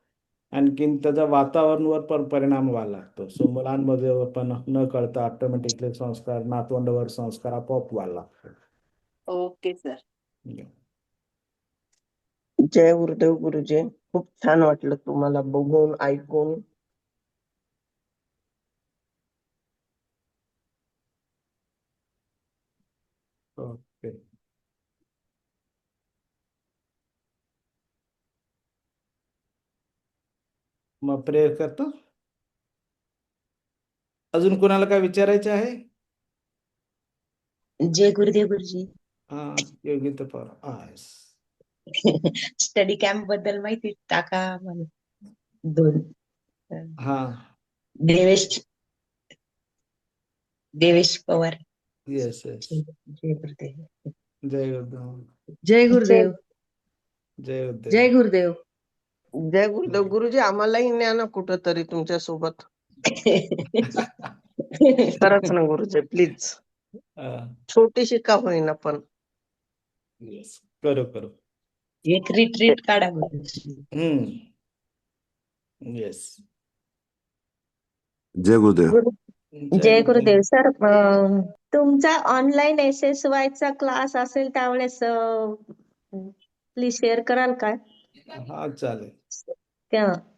आणखीन त्याचा वातावरणावर पण परिणाम व्हायला लागतो. सो मुलांमध्ये पण न कळता ऑटोमॅटिकली संस्कार, नातवंडावर संस्कार आपोआप व्हायला लागतो. Okay sir. जय गुरुदेव गुरुजी. खूप छान वाटलं तुम्हाला बघून ऐकून. ओके. मग प्रेयर करतो. अजून कोणाला काय विचारायचं आहे? जय गुरुदेव गुरुजी. हा, Yogita Pawar. Yes. Study camp बद्दल माहिती टाका मला. दोन हा. देवेश देवेश पवार. Yes yes. जय गुरुदेव. जय गुरुदेव. जय गुरुदेव. जय गुरुदेव. जय गुरुदेव. जय गुरुदेव गुरुजी. आम्हालाही न्या ना कुठं तरी तुमच्या सोबत. खरंच ना गुरुजी, प्लीज. छोटीशी का होईना पण. येस, करू करू. एक रिट्रीट काढा गुरुजी. येस. जय गुरुदेव. जय गुरुदेव सर. तुमचा ऑनलाईन SSY चा क्लास असेल त्यावेळेस प्लीज शेअर कराल का? हा, चालेल.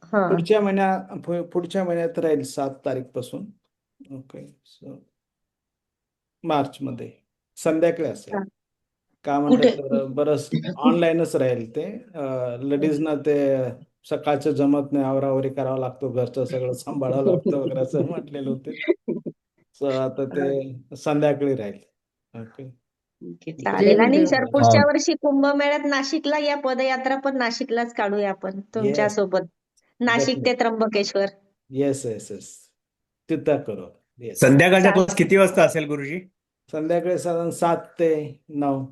हा. पुढच्या महिन्यात राहील 7 तारीख पासून. ओके. मार्च मध्ये संध्याकाळी असेल. का म्हणतात तर बरंच ऑनलाईनच राहील ते. लेडीजना ते सकाळचं जमत नाही, आवरावरी करावं लागतो, घरचं सगळं सांभाळावं लागतं वगैरे असं म्हटलेलं होते. आता ते संध्याकाळी राहील. ओके. चालेल. आणि सर पुढच्या वर्षी कुंभमेळ्यात नाशिकला या, पदयात्रा पण नाशिकलाच काढूया आपण तुमच्या सोबत. नाशिक ते त्र्यंबकेश्वर. येस येस येस, तिथं करू. येस. संध्याकाळचा क्लास किती वाजता असेल गुरुजी? संध्याकाळी साधारण 7 ते 9.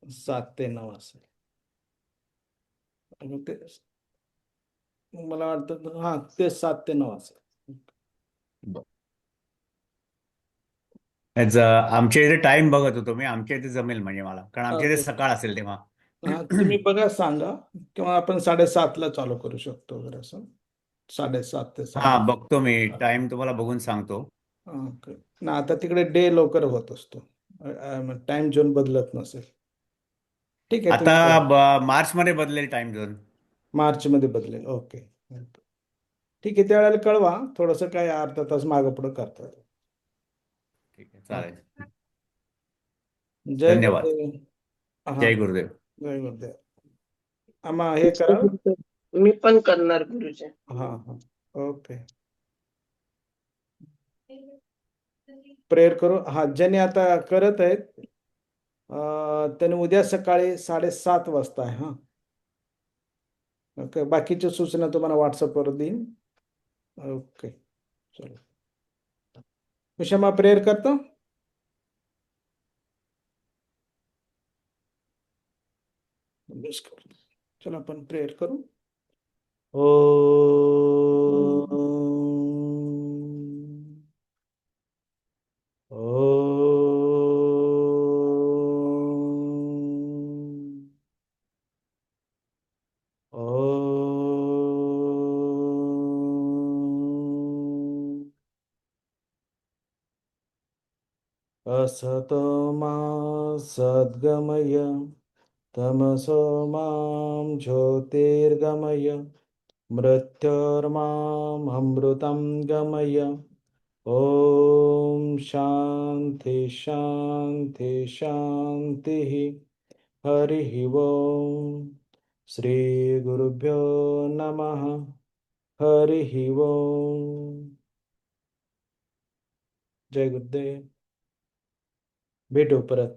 7 ते 9 असेल. ते मला वाटतं हा, ते 7 ते 9 असेल. आमच्या इथे टाइम बघत होतो मी. आमच्या इथे जमेल म्हणजे मला, कारण आमच्या इथे सकाळ असेल तेव्हा. हा, तुम्ही बघा, सांगा. किंवा आपण 7:30ला चालू करू शकतो वगैरे असं. 7:30 ते 7. हा, बघतो मी टाइम, तुम्हाला बघून सांगतो. ओके. ना आता तिकडे डे लवकर होत असतो, टाइम झोन बदलत नसेल. ठीक आहे. आता मार्च मध्ये बदलेल टाइम झोन. मार्च मध्ये बदलेल. ओके. ठीक आहे, त्यावेळेला कळवा. थोडंसं काय अर्धा तास मागं पुढं करतात. ठीक आहे, चालेल. जय धन्यवाद. गुरुदेव. हा, जय गुरुदेव. जय गुरुदेव. आम्हा हे करा. मी पण करणार गुरुजी. हा हा, ओके. प्रेयर करू. हा, ज्याने आता करत आहेत त्याने उद्या सकाळी 7:30 वाजता आहे. हा, ओके. बाकीच्या सूचना तुम्हाला व्हॉट्सअपवर देईन. ओके, चलो. क्षमा प्रेयर करतो. चला आपण प्रेयर करू. असतो मा सद्गमय, तमसो मां ज्योतिर्गमय, मृत्योर्माम् अमृतं गमय. ओम शांति शांति शांति. हरिः ओम. श्री गुरुभ्यो नमः. हरिः ओम. जय गुरुदेव. भेटू परत.